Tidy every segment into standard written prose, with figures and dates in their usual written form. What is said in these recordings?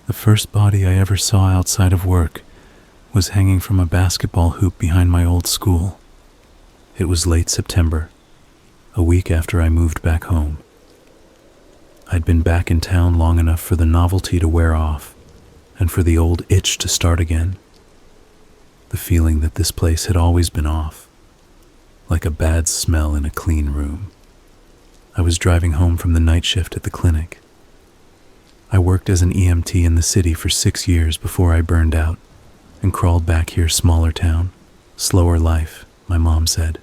The first body I ever saw outside of work was hanging from a basketball hoop behind my old school. It was late September, a week after I moved back home. I'd been back in town long enough for the novelty to wear off and for the old itch to start again. The feeling that this place had always been off, like a bad smell in a clean room. I was driving home from the night shift at the clinic. I worked as an EMT in the city for 6 years before I burned out and crawled back here. Smaller town, slower life, my mom said.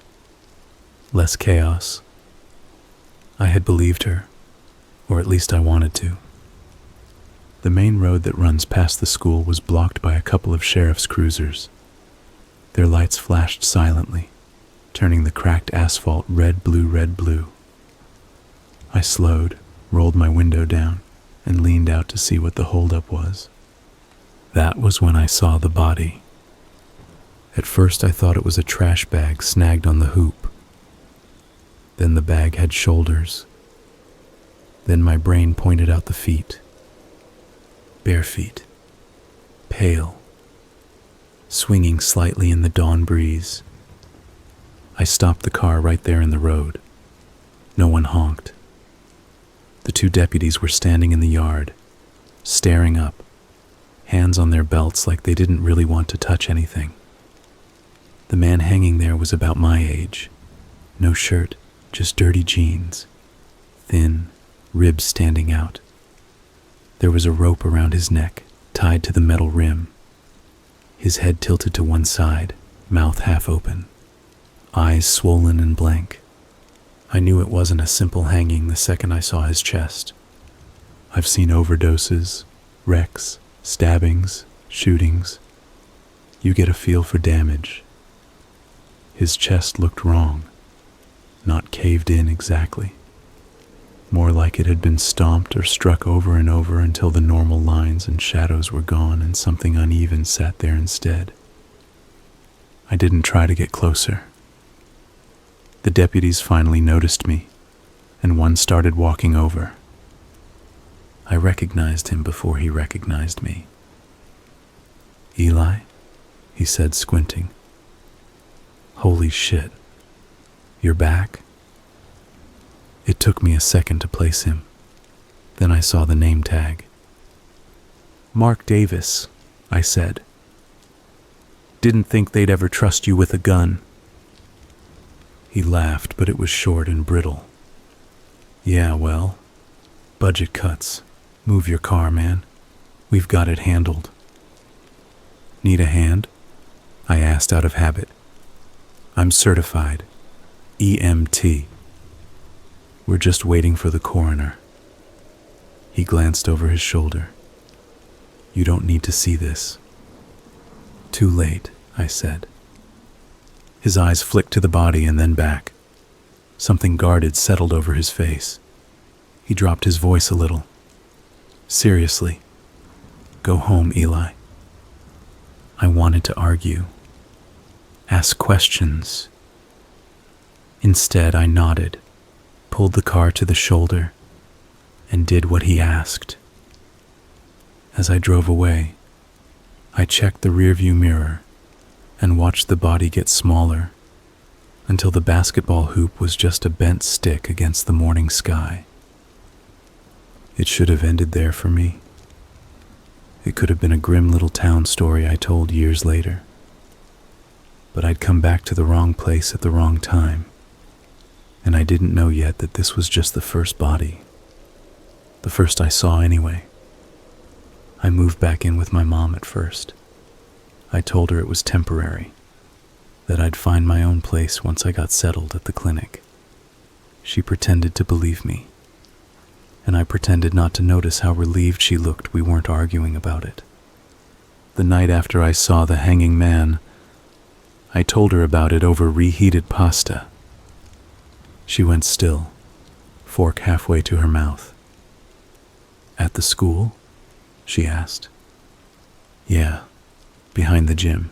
Less chaos. I had believed her, or at least I wanted to. The main road that runs past the school was blocked by a couple of sheriff's cruisers. Their lights flashed silently, turning the cracked asphalt red, blue. I slowed, rolled my window down, and leaned out to see what the holdup was. That was when I saw the body. At first I thought it was a trash bag snagged on the hoop. Then the bag had shoulders. Then my brain pointed out the feet. Bare feet. Pale. Swinging slightly in the dawn breeze. I stopped the car right there in the road. No one honked. The 2 deputies were standing in the yard, staring up, hands on their belts like they didn't really want to touch anything. The man hanging there was about my age. No shirt, just dirty jeans. Thin, ribs standing out. There was a rope around his neck, tied to the metal rim. His head tilted to one side, mouth half open. Eyes swollen and blank. I knew it wasn't a simple hanging the second I saw his chest. I've seen overdoses, wrecks, stabbings, shootings. You get a feel for damage. His chest looked wrong, not caved in exactly. More like it had been stomped or struck over and over until the normal lines and shadows were gone and something uneven sat there instead. I didn't try to get closer. The deputies finally noticed me, and one started walking over. I recognized him before he recognized me. "Eli?" he said, squinting. "Holy shit. You're back?" It took me a second to place him. Then I saw the name tag. "Mark Davis," I said. "Didn't think they'd ever trust you with a gun." He laughed, but it was short and brittle. "Yeah, well, budget cuts. Move your car, man. We've got it handled." "Need a hand?" I asked out of habit. "I'm certified. EMT. We're just waiting for the coroner." He glanced over his shoulder. "You don't need to see this." "Too late," I said. His eyes flicked to the body and then back. Something guarded settled over his face. He dropped his voice a little. "Seriously, go home, Eli." I wanted to argue, ask questions. Instead, I nodded, pulled the car to the shoulder, and did what he asked. As I drove away, I checked the rearview mirror and watched the body get smaller until the basketball hoop was just a bent stick against the morning sky. It should have ended there for me. It could have been a grim little town story I told years later. But I'd come back to the wrong place at the wrong time, and I didn't know yet that this was just the first body. The first I saw anyway. I moved back in with my mom at first. I told her it was temporary, that I'd find my own place once I got settled at the clinic. She pretended to believe me, and I pretended not to notice how relieved she looked we weren't arguing about it. The night after I saw the hanging man, I told her about it over reheated pasta. She went still, fork halfway to her mouth. "At the school?" she asked. "Yeah. Behind the gym.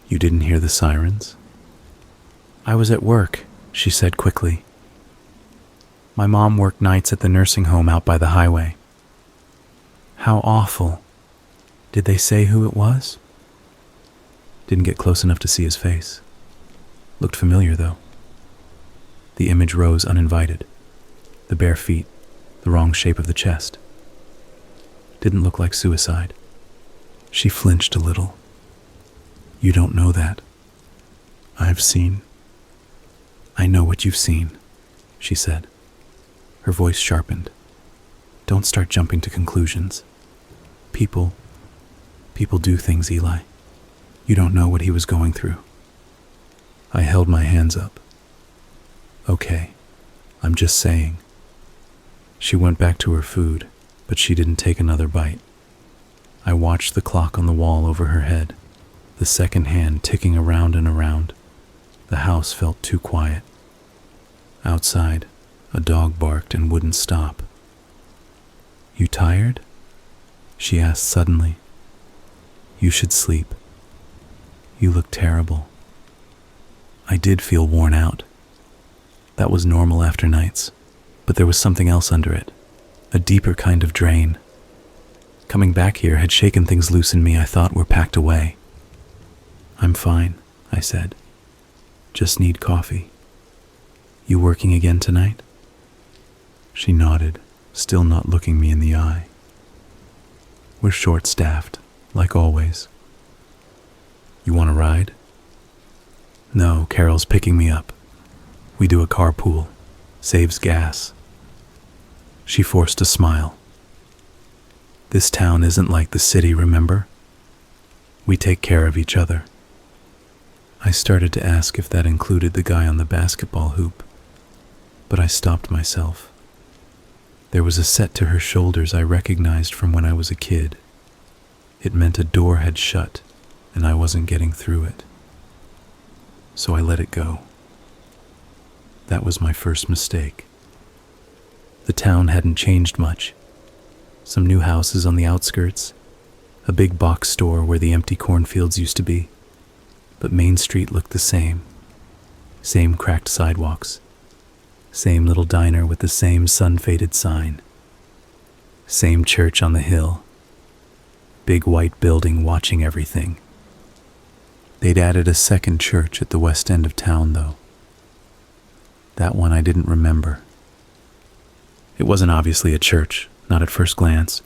You didn't hear the sirens?" "I was at work," she said quickly. "My mom worked nights at the nursing home out by the highway." How awful. Did they say who it was? Didn't get close enough to see his face. Looked familiar, though. The image rose uninvited. The bare feet, the wrong shape of the chest. Didn't look like suicide. She flinched a little. You don't know that. I've seen. I know what you've seen, she said. Her voice sharpened. Don't start jumping to conclusions. People do things, Eli. You don't know what he was going through. I held my hands up. Okay, I'm just saying. She went back to her food, but she didn't take another bite. I watched the clock on the wall over her head, the second hand ticking around and around. The house felt too quiet. Outside, a dog barked and wouldn't stop. You tired? She asked suddenly. You should sleep. You look terrible. I did feel worn out. That was normal after nights, but there was something else under it, a deeper kind of drain. Coming back here had shaken things loose in me I thought were packed away. I'm fine, I said. Just need coffee. You working again tonight? She nodded, still not looking me in the eye. We're short-staffed, like always. You want a ride? No, Carol's picking me up. We do a carpool. Saves gas. She forced a smile. This town isn't like the city, remember? We take care of each other. I started to ask if that included the guy on the basketball hoop, but I stopped myself. There was a set to her shoulders I recognized from when I was a kid. It meant a door had shut, and I wasn't getting through it. So I let it go. That was my first mistake. The town hadn't changed much. Some new houses on the outskirts, a big box store where the empty cornfields used to be. But Main Street looked the same. Same cracked sidewalks. Same little diner with the same sun-faded sign. Same church on the hill. Big white building watching everything. They'd added a second church at the west end of town, though. That one I didn't remember. It wasn't obviously a church, not at first glance.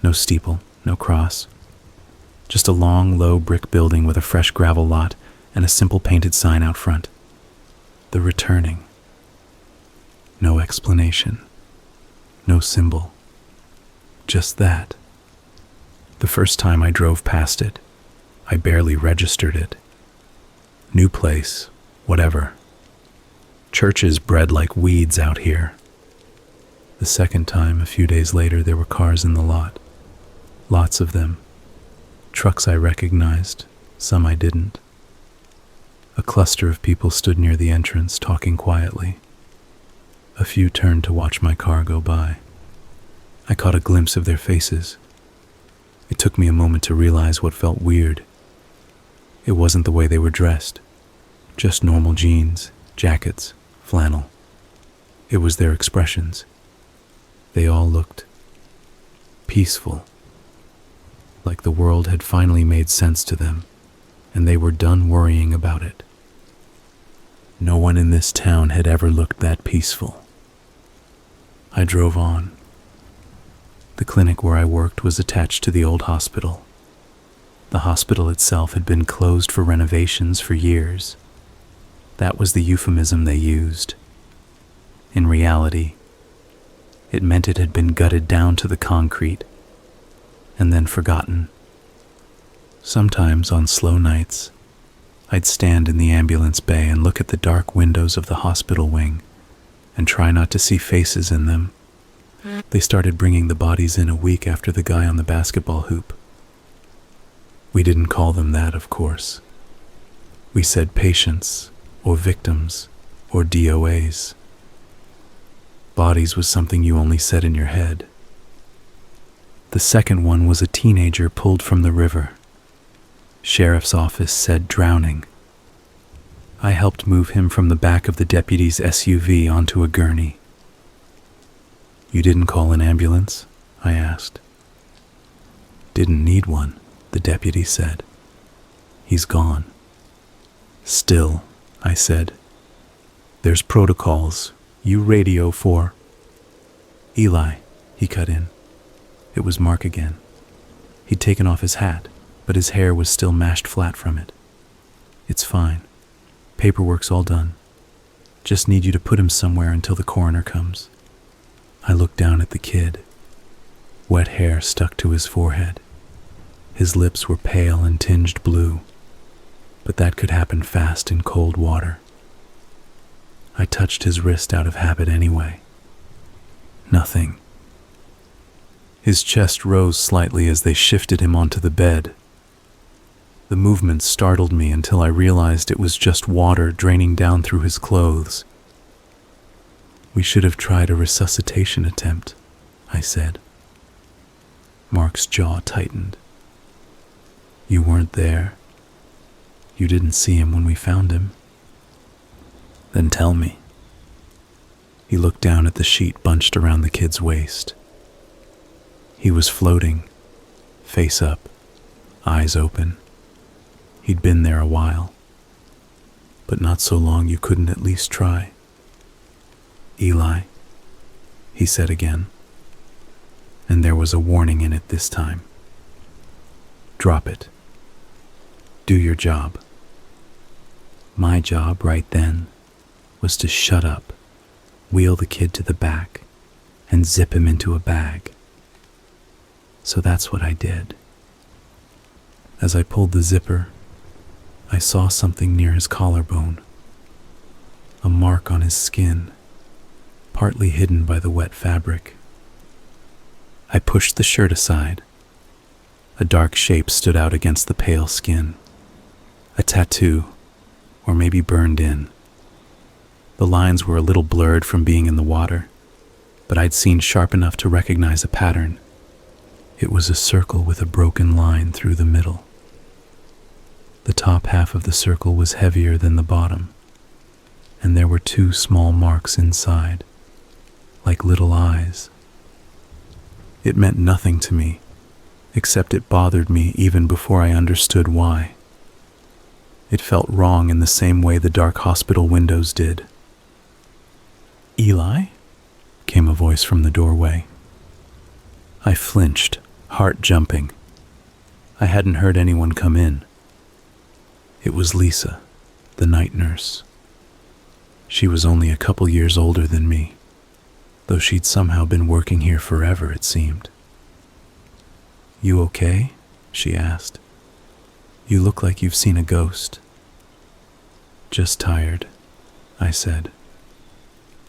No steeple, no cross. Just a long, low brick building with a fresh gravel lot and a simple painted sign out front. The Returning. No explanation. No symbol. Just that. The first time I drove past it, I barely registered it. New place, whatever. Churches bred like weeds out here. The second time, a few days later, there were cars in the lot. Lots of them. Trucks I recognized, some I didn't. A cluster of people stood near the entrance, talking quietly. A few turned to watch my car go by. I caught a glimpse of their faces. It took me a moment to realize what felt weird. It wasn't the way they were dressed. Just normal jeans, jackets, flannel. It was their expressions. They all looked peaceful. Like the world had finally made sense to them, and they were done worrying about it. No one in this town had ever looked that peaceful. I drove on. The clinic where I worked was attached to the old hospital. The hospital itself had been closed for renovations for years. That was the euphemism they used. In reality, it meant it had been gutted down to the concrete and then forgotten. Sometimes on slow nights, I'd stand in the ambulance bay and look at the dark windows of the hospital wing and try not to see faces in them. They started bringing the bodies in a week after the guy on the basketball hoop. We didn't call them that, of course. We said patients, or victims, or DOAs. Bodies was something you only said in your head. The second one was a teenager pulled from the river. Sheriff's office said drowning. I helped move him from the back of the deputy's SUV onto a gurney. You didn't call an ambulance? I asked. Didn't need one, the deputy said. He's gone. Still, I said. There's protocols. You radio for... Eli, he cut in. It was Mark again. He'd taken off his hat, but his hair was still mashed flat from it. It's fine. Paperwork's all done. Just need you to put him somewhere until the coroner comes. I looked down at the kid. Wet hair stuck to his forehead. His lips were pale and tinged blue, but that could happen fast in cold water. I touched his wrist out of habit anyway. Nothing. His chest rose slightly as they shifted him onto the bed. The movement startled me until I realized it was just water draining down through his clothes. We should have tried a resuscitation attempt, I said. Mark's jaw tightened. You weren't there. You didn't see him when we found him. Then tell me. He looked down at the sheet bunched around the kid's waist. He was floating, face up, eyes open. He'd been there a while, but not so long you couldn't at least try. Eli, he said again, and there was a warning in it this time. Drop it. Do your job. My job right then was to shut up, wheel the kid to the back, and zip him into a bag. So that's what I did. As I pulled the zipper, I saw something near his collarbone, a mark on his skin, partly hidden by the wet fabric. I pushed the shirt aside. A dark shape stood out against the pale skin. A tattoo, or maybe burned in. The lines were a little blurred from being in the water, but I'd seen sharp enough to recognize a pattern. It was a circle with a broken line through the middle. The top half of the circle was heavier than the bottom, and there were 2 small marks inside, like little eyes. It meant nothing to me, except it bothered me even before I understood why. It felt wrong in the same way the dark hospital windows did. Eli? Came a voice from the doorway. I flinched, heart jumping. I hadn't heard anyone come in. It was Lisa, the night nurse. She was only a couple years older than me, though she'd somehow been working here forever, it seemed. You okay? She asked. You look like you've seen a ghost. Just tired, I said.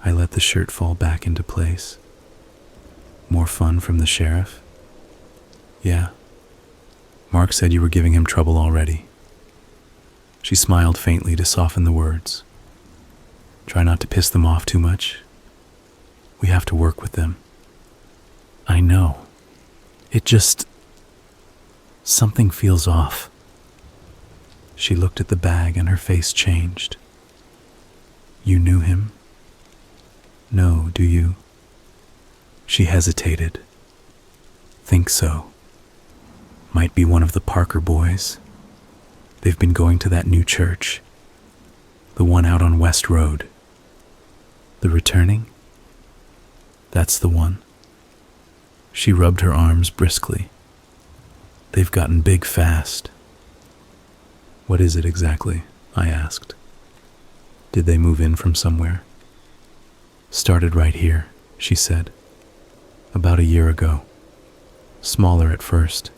I let the shirt fall back into place. More fun from the sheriff? Yeah. Mark said you were giving him trouble already. She smiled faintly to soften the words. Try not to piss them off too much. We have to work with them. I know. It just... something feels off. She looked at the bag and her face changed. You knew him? No, do you? She hesitated. Think so. Might be one of the Parker boys. They've been going to that new church. The one out on West Road. The returning? That's the one. She rubbed her arms briskly. They've gotten big fast. What is it exactly? I asked. Did they move in from somewhere? Started right here, she said. About a year ago. Smaller at first.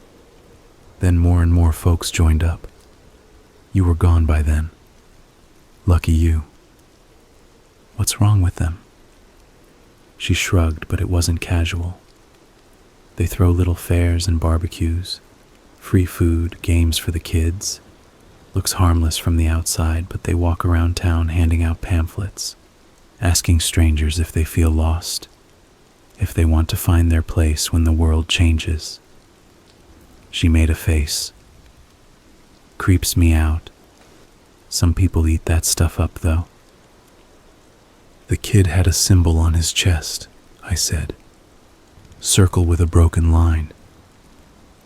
Then more and more folks joined up. You were gone by then. Lucky you. What's wrong with them? She shrugged, but it wasn't casual. They throw little fairs and barbecues, free food, games for the kids. Looks harmless from the outside, but they walk around town handing out pamphlets, asking strangers if they feel lost, if they want to find their place when the world changes. She made a face. Creeps me out. Some people eat that stuff up, though. The kid had a symbol on his chest, I said. Circle with a broken line.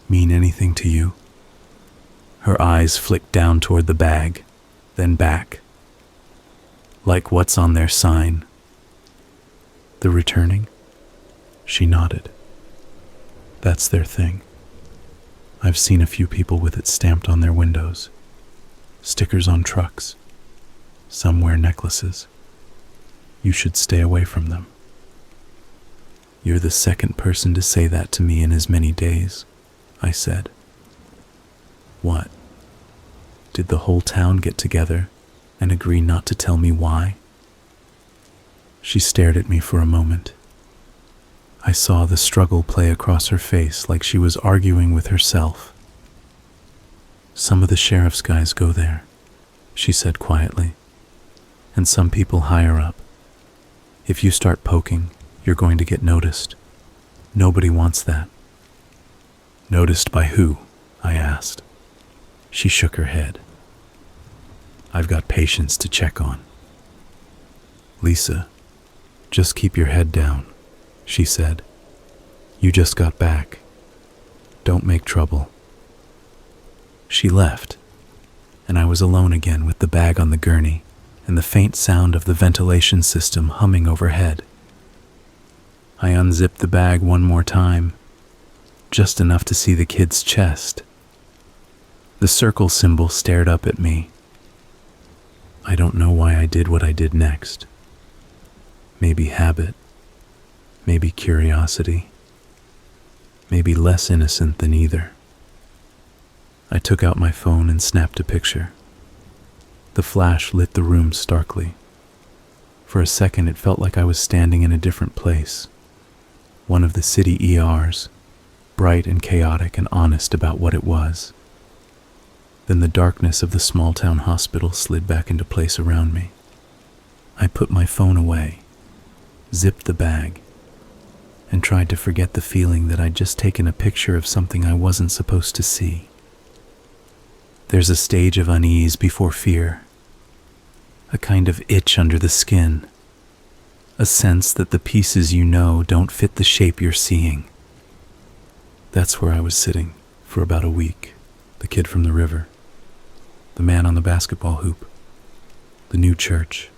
mean anything to you?" Her eyes flicked down toward the bag, then back. "Like what's on their sign?" "The returning?" She nodded. "That's their thing. I've seen a few people with it stamped on their windows. Stickers on trucks. Some wear necklaces. You should stay away from them." "You're the second person to say that to me in as many days," I said. "What? Did the whole town get together and agree not to tell me why?" She stared at me for a moment. I saw the struggle play across her face like she was arguing with herself. "Some of the sheriff's guys go there," she said quietly, "and some people higher up. If you start poking, you're going to get noticed. Nobody wants that." "Noticed by who?" I asked. She shook her head. "I've got patients to check on." "Lisa, just keep your head down," she said. "You just got back. Don't make trouble." She left, and I was alone again with the bag on the gurney and the faint sound of the ventilation system humming overhead. I unzipped the bag one more time, just enough to see the kid's chest. The circle symbol stared up at me. I don't know why I did what I did next. Maybe habit, maybe curiosity, maybe less innocent than either. I took out my phone and snapped a picture. The flash lit the room starkly. For a second it felt like I was standing in a different place, one of the city ERs, bright and chaotic and honest about what it was. Then the darkness of the small-town hospital slid back into place around me. I put my phone away, zipped the bag, and tried to forget the feeling that I'd just taken a picture of something I wasn't supposed to see. There's a stage of unease before fear, a kind of itch under the skin, a sense that the pieces you know don't fit the shape you're seeing. That's where I was sitting for about a week. The kid from the river, the man on the basketball hoop, the new church,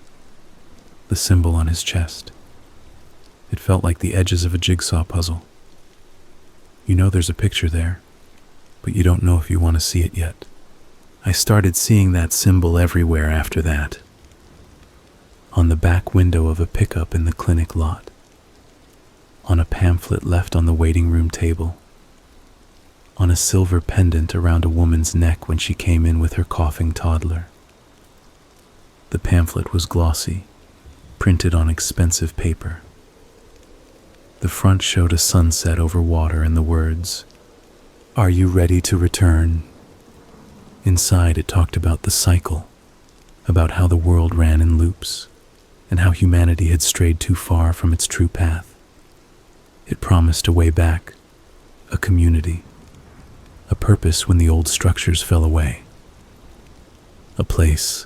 the symbol on his chest. It felt like the edges of a jigsaw puzzle. You know there's a picture there, but you don't know if you want to see it yet. I started seeing that symbol everywhere after that. On the back window of a pickup in the clinic lot, on a pamphlet left on the waiting room table, on a silver pendant around a woman's neck when she came in with her coughing toddler. The pamphlet was glossy, printed on expensive paper. The front showed a sunset over water and the words, "Are you ready to return?" Inside it talked about the cycle, about how the world ran in loops, and how humanity had strayed too far from its true path. It promised a way back, a community, a purpose when the old structures fell away, a place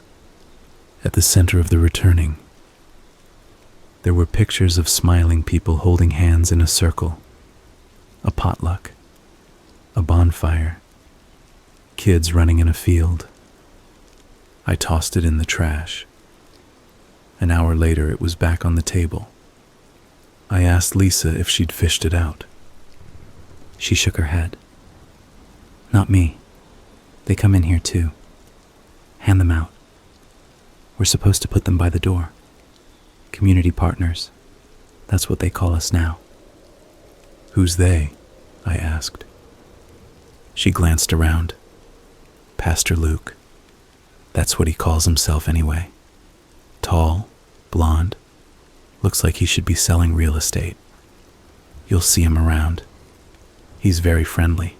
at the center of the returning. There were pictures of smiling people holding hands in a circle, a potluck, a bonfire, kids running in a field. I tossed it in the trash. An hour later, it was back on the table. I asked Lisa if she'd fished it out. She shook her head. "Not me. They come in here too. Hand them out. We're supposed to put them by the door. Community partners. That's what they call us now." "Who's they?" I asked. She glanced around. "Pastor Luke. That's what he calls himself anyway. Tall, blonde, looks like he should be selling real estate. You'll see him around. He's very friendly."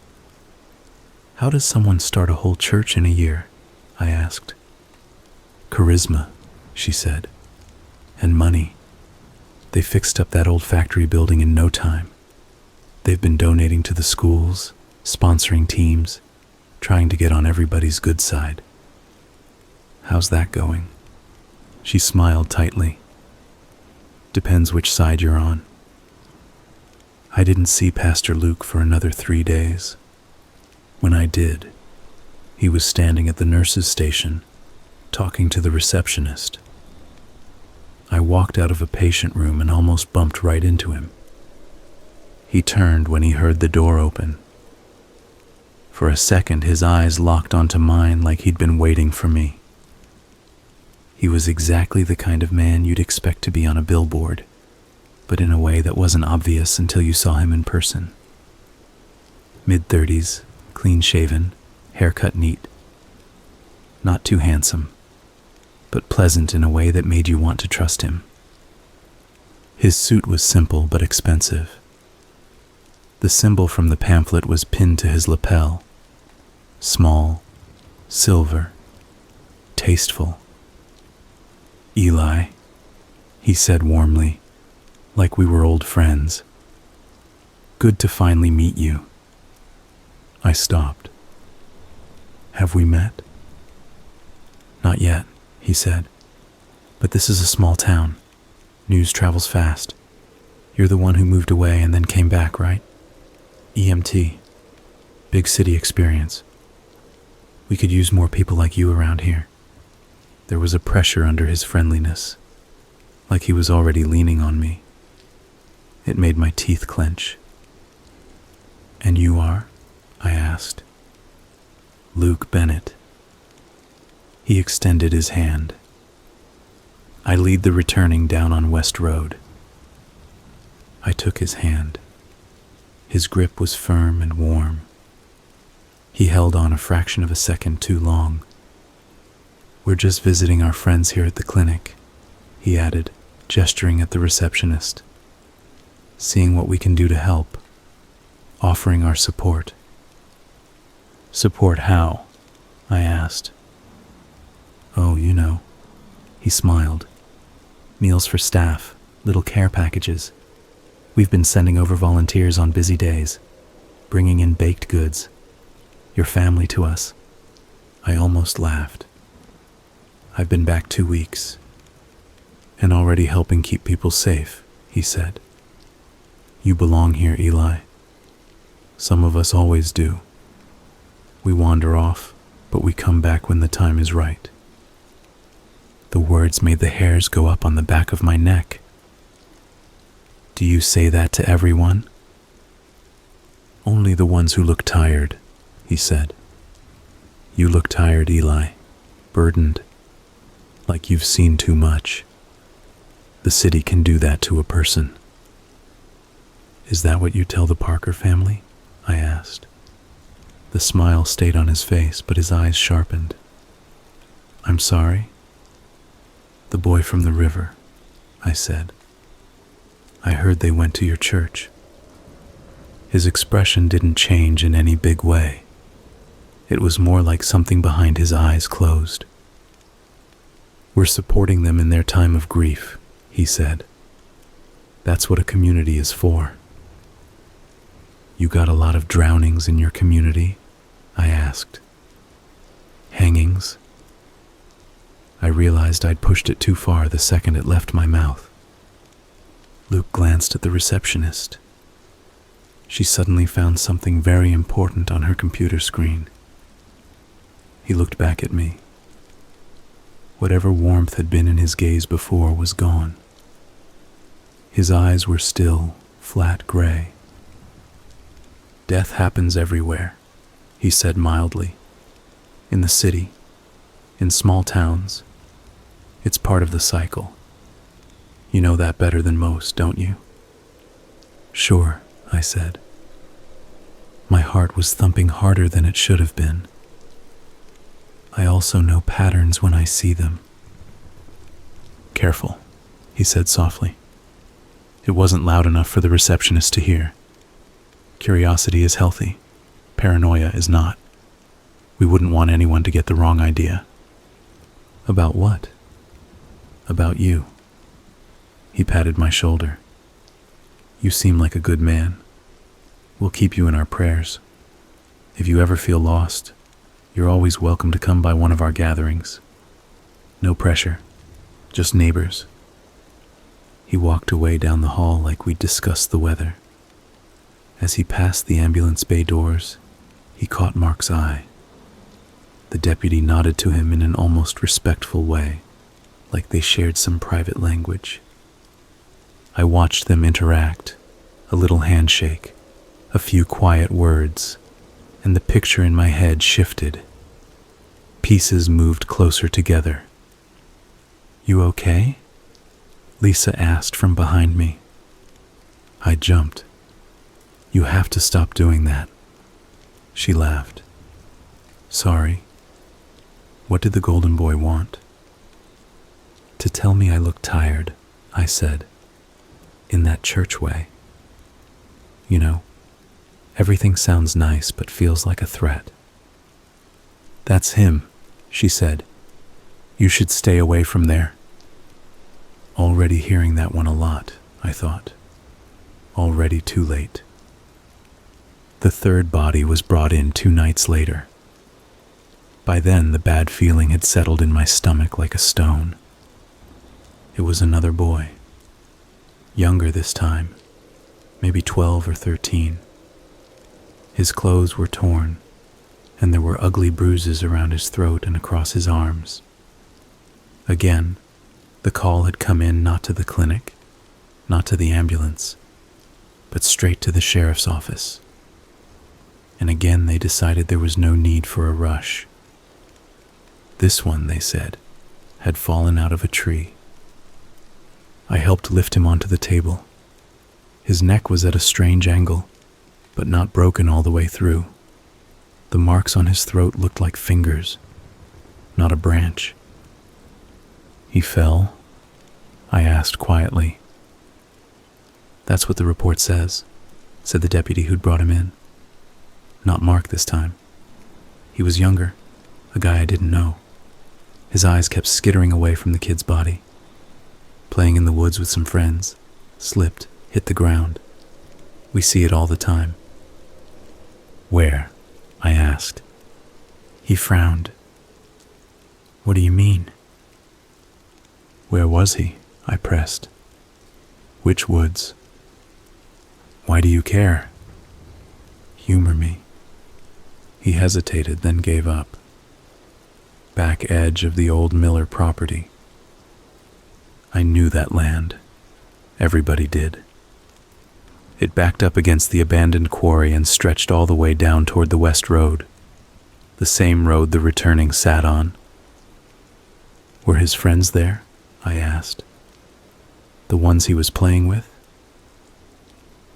"How does someone start a whole church in a year?" I asked. "Charisma," she said, "and money. They fixed up that old factory building in no time. They've been donating to the schools, sponsoring teams, trying to get on everybody's good side." "How's that going?" She smiled tightly. "Depends which side you're on." I didn't see Pastor Luke for another 3 days. When I did, he was standing at the nurse's station, talking to the receptionist. I walked out of a patient room and almost bumped right into him. He turned when he heard the door open. For a second, his eyes locked onto mine like he'd been waiting for me. He was exactly the kind of man you'd expect to be on a billboard, but in a way that wasn't obvious until you saw him in person. Mid-30s, clean-shaven, haircut neat. Not too handsome, but pleasant in a way that made you want to trust him. His suit was simple but expensive. The symbol from the pamphlet was pinned to his lapel. Small, silver, tasteful. "Eli," he said warmly, like we were old friends. "Good to finally meet you." I stopped. "Have we met?" "Not yet," he said. "But this is a small town. News travels fast. You're the one who moved away and then came back, right? EMT. Big city experience. We could use more people like you around here." There was a pressure under his friendliness, like he was already leaning on me. It made my teeth clench. "And you are?" I asked. "Luke Bennett." He extended his hand. I lead the returning down on West Road. I took his hand. His grip was firm and warm. He held on a fraction of a second too long. "We're just visiting our friends here at the clinic," he added, gesturing at the receptionist. "Seeing what we can do to help. Offering our support." "Support how?" I asked. "Oh, you know." He smiled. "Meals for staff, little care packages. We've been sending over volunteers on busy days, bringing in baked goods. Your family to us." I almost laughed. "I've been back 2 weeks, and already helping keep people safe," he said. "You belong here, Eli. Some of us always do. We wander off, but we come back when the time is right." The words made the hairs go up on the back of my neck. "Do you say that to everyone?" "Only the ones who look tired," he said. "You look tired, Eli, burdened, like you've seen too much. The city can do that to a person." "Is that what you tell the Parker family?" I asked. The smile stayed on his face, but his eyes sharpened. "I'm sorry?" "The boy from the river," I said. "I heard they went to your church." His expression didn't change in any big way. It was more like something behind his eyes closed. "We're supporting them in their time of grief," he said. "That's what a community is for." "You got a lot of drownings in your community?" I asked. "Hangings?" I realized I'd pushed it too far the second it left my mouth. Luke glanced at the receptionist. She suddenly found something very important on her computer screen. He looked back at me. Whatever warmth had been in his gaze before was gone. His eyes were still, flat gray. "Death happens everywhere," he said mildly. "In the city, in small towns. It's part of the cycle. You know that better than most, don't you?" "Sure," I said. My heart was thumping harder than it should have been. I also know patterns when I see them. "Careful," he said softly. It wasn't loud enough for the receptionist to hear. Curiosity is healthy. Paranoia is not. We wouldn't want anyone to get the wrong idea. "About what?" "About you." He patted my shoulder. "You seem like a good man. We'll keep you in our prayers. If you ever feel lost, you're always welcome to come by one of our gatherings. No pressure, just neighbors." He walked away down the hall like we'd discussed the weather. As he passed the ambulance bay doors, He caught Mark's eye. The deputy nodded to him in an almost respectful way, like they shared some private language. I watched them interact, a little handshake, a few quiet words, and the picture in my head shifted. Pieces moved closer together. "You okay?" Lisa asked from behind me. I jumped. "You have to stop doing that." She laughed. "Sorry." What did the golden boy want? "To tell me I looked tired," I said, in that church way. "You know, everything sounds nice but feels like a threat." "That's him," she said. "You should stay away from there." Already hearing that one a lot, I thought. Already too late. The third body was brought in 2 nights later. By then, the bad feeling had settled in my stomach like a stone. It was another boy. Younger this time, maybe 12 or 13. His clothes were torn, and there were ugly bruises around his throat and across his arms. Again, the call had come in not to the clinic, not to the ambulance, but straight to the sheriff's office. And again they decided there was no need for a rush. This one, they said, had fallen out of a tree. I helped lift him onto the table. His neck was at a strange angle, but not broken all the way through. The marks on his throat looked like fingers, not a branch. "He fell?" I asked quietly. "That's what the report says," said the deputy who'd brought him in. Not Mark this time. He was younger, a guy I didn't know. His eyes kept skittering away from the kid's body. Playing in the woods with some friends, slipped, hit the ground. We see it all the time. "Where?" I asked. He frowned. "What do you mean?" "Where was he?" I pressed. "Which woods?" "Why do you care?" "Humor me." He hesitated, then gave up. "Back edge of the old Miller property." I knew that land. Everybody did. It backed up against the abandoned quarry and stretched all the way down toward the West Road, the same road the returning sat on. "Were his friends there?" I asked. "The ones he was playing with?"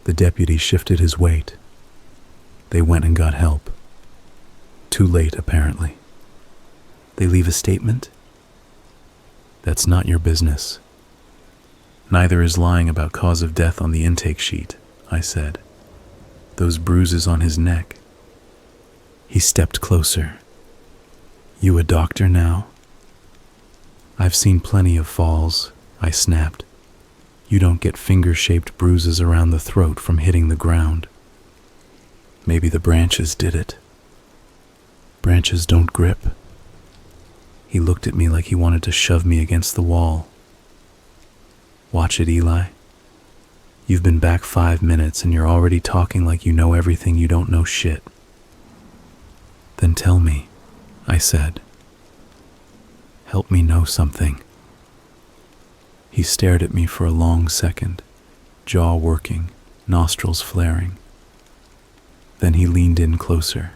The deputy shifted his weight. They went and got help. Too late, apparently. "They leave a statement?" "That's not your business." "Neither is lying about cause of death on the intake sheet," I said. "Those bruises on his neck." He stepped closer. "You a doctor now?" "I've seen plenty of falls," I snapped. "You don't get finger-shaped bruises around the throat from hitting the ground." "Maybe the branches did it." "Branches don't grip." He looked at me like he wanted to shove me against the wall. "Watch it, Eli. You've been back 5 minutes and you're already talking like you know everything you don't know shit." "Then tell me," I said. "Help me know something." He stared at me for a long second, jaw working, nostrils flaring. Then he leaned in closer.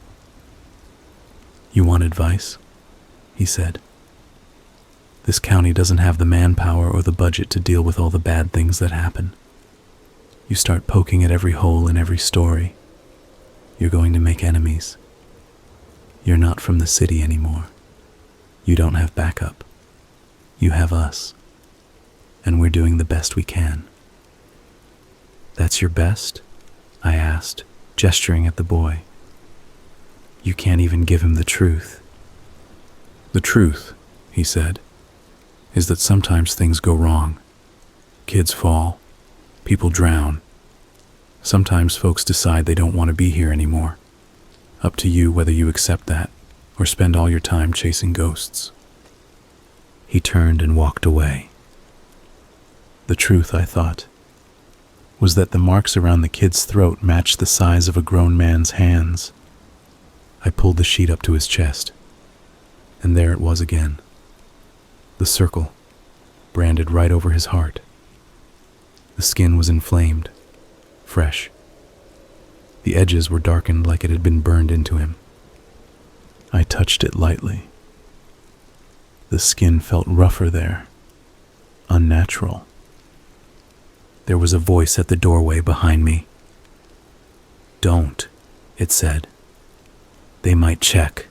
"You want advice?" he said. "This county doesn't have the manpower or the budget to deal with all the bad things that happen. You start poking at every hole in every story, you're going to make enemies. You're not from the city anymore. You don't have backup. You have us. And we're doing the best we can." "That's your best?" I asked, gesturing at the boy. "You can't even give him the truth." "The truth," he said, "is that sometimes things go wrong. Kids fall. People drown. Sometimes folks decide they don't want to be here anymore. Up to you whether you accept that or spend all your time chasing ghosts." He turned and walked away. The truth, I thought, was that the marks around the kid's throat matched the size of a grown man's hands. I pulled the sheet up to his chest, and there it was again. The circle, branded right over his heart. The skin was inflamed, fresh. The edges were darkened like it had been burned into him. I touched it lightly. The skin felt rougher there, unnatural. There was a voice at the doorway behind me. "Don't," it said. "They might check."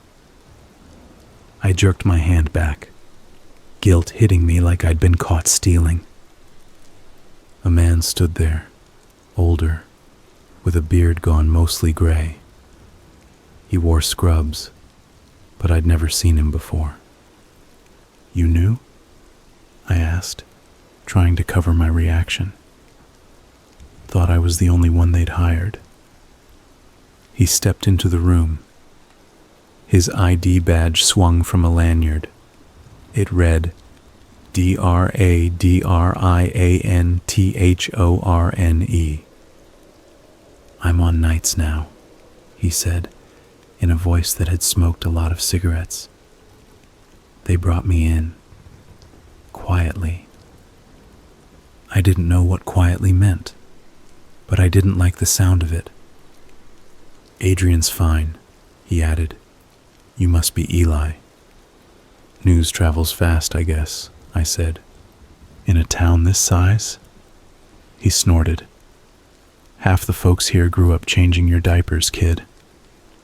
I jerked my hand back, guilt hitting me like I'd been caught stealing. A man stood there, older, with a beard gone mostly gray. He wore scrubs, but I'd never seen him before. "You knew?" I asked, trying to cover my reaction. Thought I was the only one they'd hired. He stepped into the room. His ID badge swung from a lanyard. It read, DRADRIANTHORNE. "I'm on nights now," he said, in a voice that had smoked a lot of cigarettes. "They brought me in, quietly." I didn't know what quietly meant, but I didn't like the sound of it. "Adrian's fine," he added. "You must be Eli." "News travels fast, I guess," I said. "In a town this size?" He snorted. "Half the folks here grew up changing your diapers, kid,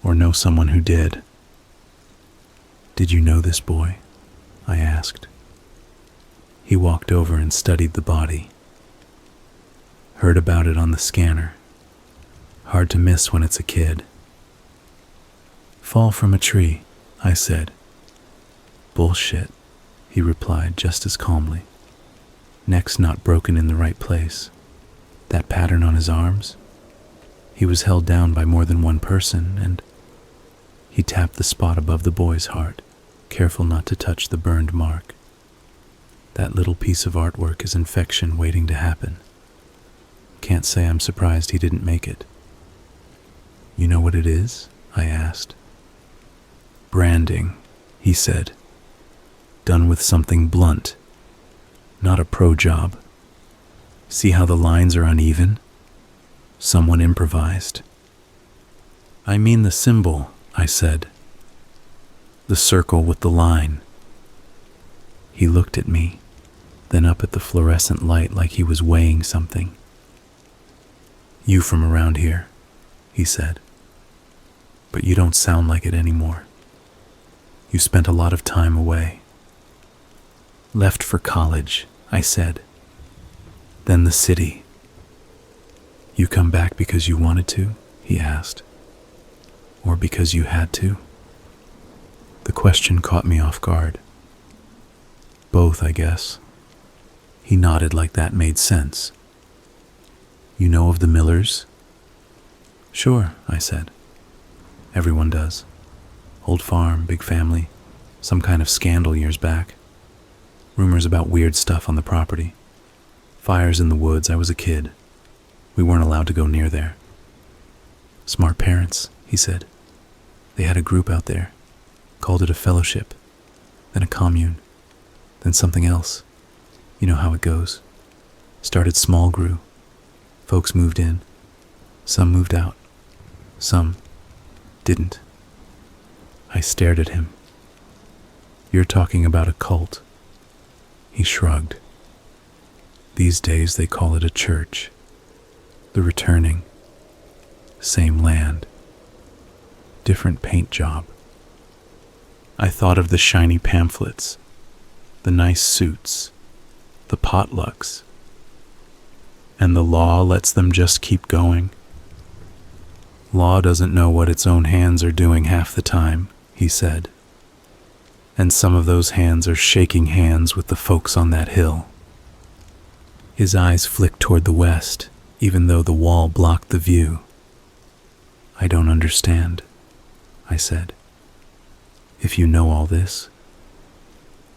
or know someone who did." "Did you know this boy?" I asked. He walked over and studied the body. "Heard about it on the scanner. Hard to miss when it's a kid." "Fall from a tree," I said. "Bullshit," he replied just as calmly. "Neck's not broken in the right place. That pattern on his arms? He was held down by more than one person, and..." He tapped the spot above the boy's heart, careful not to touch the burned mark. "That little piece of artwork is infection waiting to happen. Can't say I'm surprised he didn't make it." "You know what it is?" I asked. "Branding," he said. "Done with something blunt. Not a pro job. See how the lines are uneven? Someone improvised." "I mean the symbol," I said. "The circle with the line." He looked at me, then up at the fluorescent light like he was weighing something. "You from around here," he said. "But you don't sound like it anymore. You spent a lot of time away." "Left for college," I said. "Then the city." "You come back because you wanted to?" he asked. "Or because you had to?" The question caught me off guard. "Both, I guess." He nodded like that made sense. "You know of the Millers?" "Sure," I said. "Everyone does. Old farm, big family, some kind of scandal years back. Rumors about weird stuff on the property. Fires in the woods. I was a kid. We weren't allowed to go near there." "Smart parents," he said. "They had a group out there, called it a fellowship, then a commune, then something else. You know how it goes. Started small, grew. Folks moved in. Some moved out. Some didn't." I stared at him. "You're talking about a cult." He shrugged. "These days they call it a church. The Returning. Same land. Different paint job." I thought of the shiny pamphlets, the nice suits, the potlucks. And the law lets them just keep going. "Law doesn't know what its own hands are doing half the time," he said. "And some of those hands are shaking hands with the folks on that hill." His eyes flicked toward the west, even though the wall blocked the view. "I don't understand," I said. "If you know all this."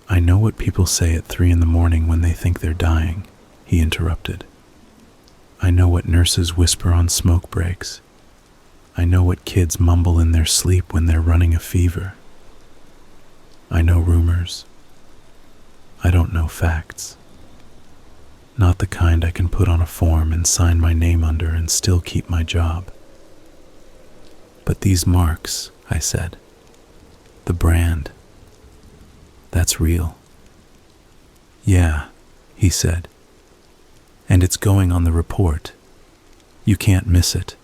"I know what people say at 3 a.m. when they think they're dying," he interrupted. "I know what nurses whisper on smoke breaks. I know what kids mumble in their sleep when they're running a fever. I know rumors. I don't know facts. Not the kind I can put on a form and sign my name under and still keep my job. But these marks, I said, the brand, that's real. Yeah, he said, and it's going on the report. You can't miss it.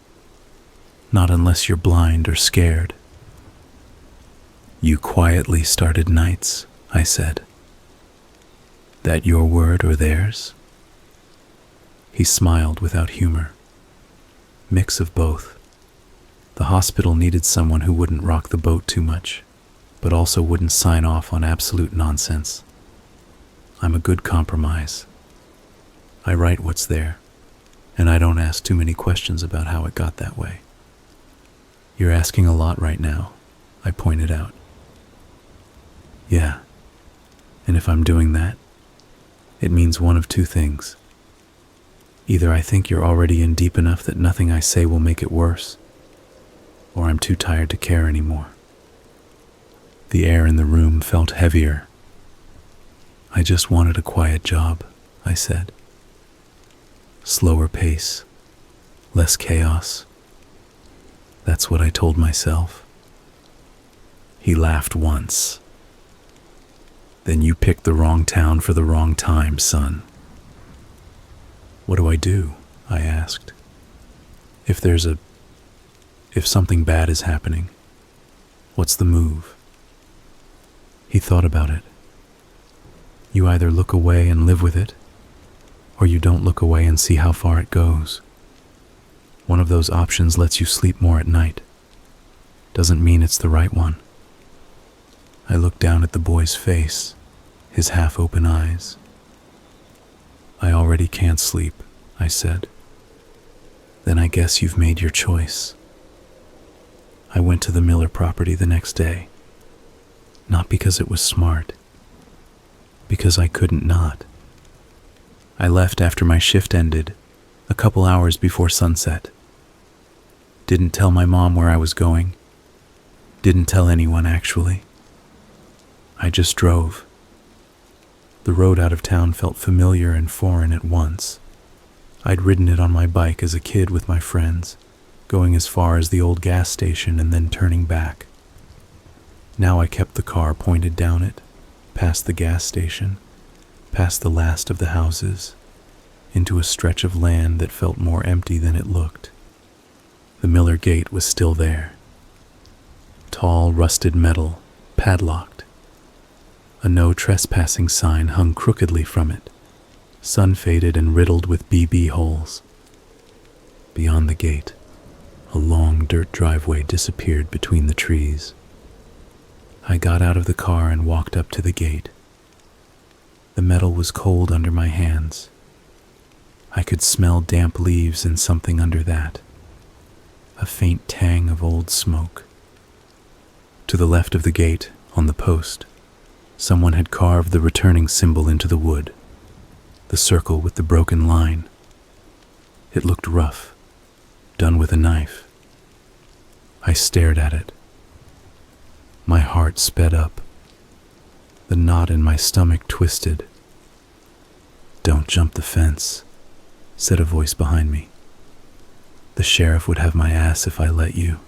Not unless you're blind or scared. You quietly started nights, I said. That your word or theirs? He smiled without humor. Mix of both. The hospital needed someone who wouldn't rock the boat too much, but also wouldn't sign off on absolute nonsense. I'm a good compromise. I write what's there, and I don't ask too many questions about how it got that way. You're asking a lot right now, I pointed out. Yeah, and if I'm doing that, it means one of two things. Either I think you're already in deep enough that nothing I say will make it worse, or I'm too tired to care anymore. The air in the room felt heavier. I just wanted a quiet job, I said. Slower pace, less chaos. That's what I told myself. He laughed once. Then you picked the wrong town for the wrong time, son. What do I do? I asked. If something bad is happening, what's the move? He thought about it. You either look away and live with it, or you don't look away and see how far it goes. One of those options lets you sleep more at night. Doesn't mean it's the right one. I looked down at the boy's face, his half-open eyes. I already can't sleep, I said. Then I guess you've made your choice. I went to the Miller property the next day. Not because it was smart. Because I couldn't not. I left after my shift ended, a couple hours before sunset. Didn't tell my mom where I was going. Didn't tell anyone, actually. I just drove. The road out of town felt familiar and foreign at once. I'd ridden it on my bike as a kid with my friends, going as far as the old gas station and then turning back. Now I kept the car pointed down it, past the gas station, past the last of the houses, into a stretch of land that felt more empty than it looked. The Miller gate was still there. Tall, rusted metal, padlocked. A no trespassing sign hung crookedly from it, sun-faded and riddled with BB holes. Beyond the gate, a long dirt driveway disappeared between the trees. I got out of the car and walked up to the gate. The metal was cold under my hands. I could smell damp leaves and something under that. A faint tang of old smoke. To the left of the gate, on the post, someone had carved the returning symbol into the wood, the circle with the broken line. It looked rough, done with a knife. I stared at it. My heart sped up. The knot in my stomach twisted. "Don't jump the fence," said a voice behind me. "The sheriff would have my ass if I let you."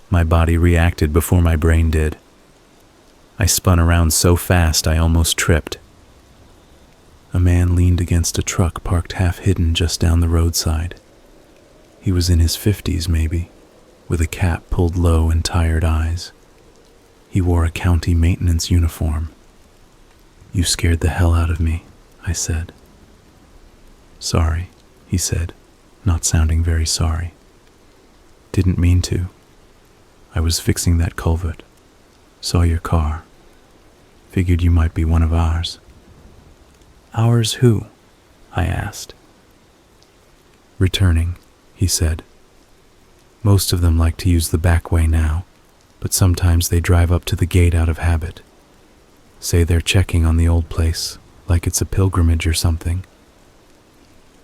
My body reacted before my brain did. I spun around so fast I almost tripped. A man leaned against a truck parked half-hidden just down the roadside. He was in his 50s, maybe, with a cap pulled low and tired eyes. He wore a county maintenance uniform. "You scared the hell out of me," I said. "Sorry," he said, not sounding very sorry. "Didn't mean to. I was fixing that culvert. Saw your car. Figured you might be one of ours." "Ours who?" I asked. "Returning," he said. "Most of them like to use the back way now, but sometimes they drive up to the gate out of habit. Say they're checking on the old place, like it's a pilgrimage or something."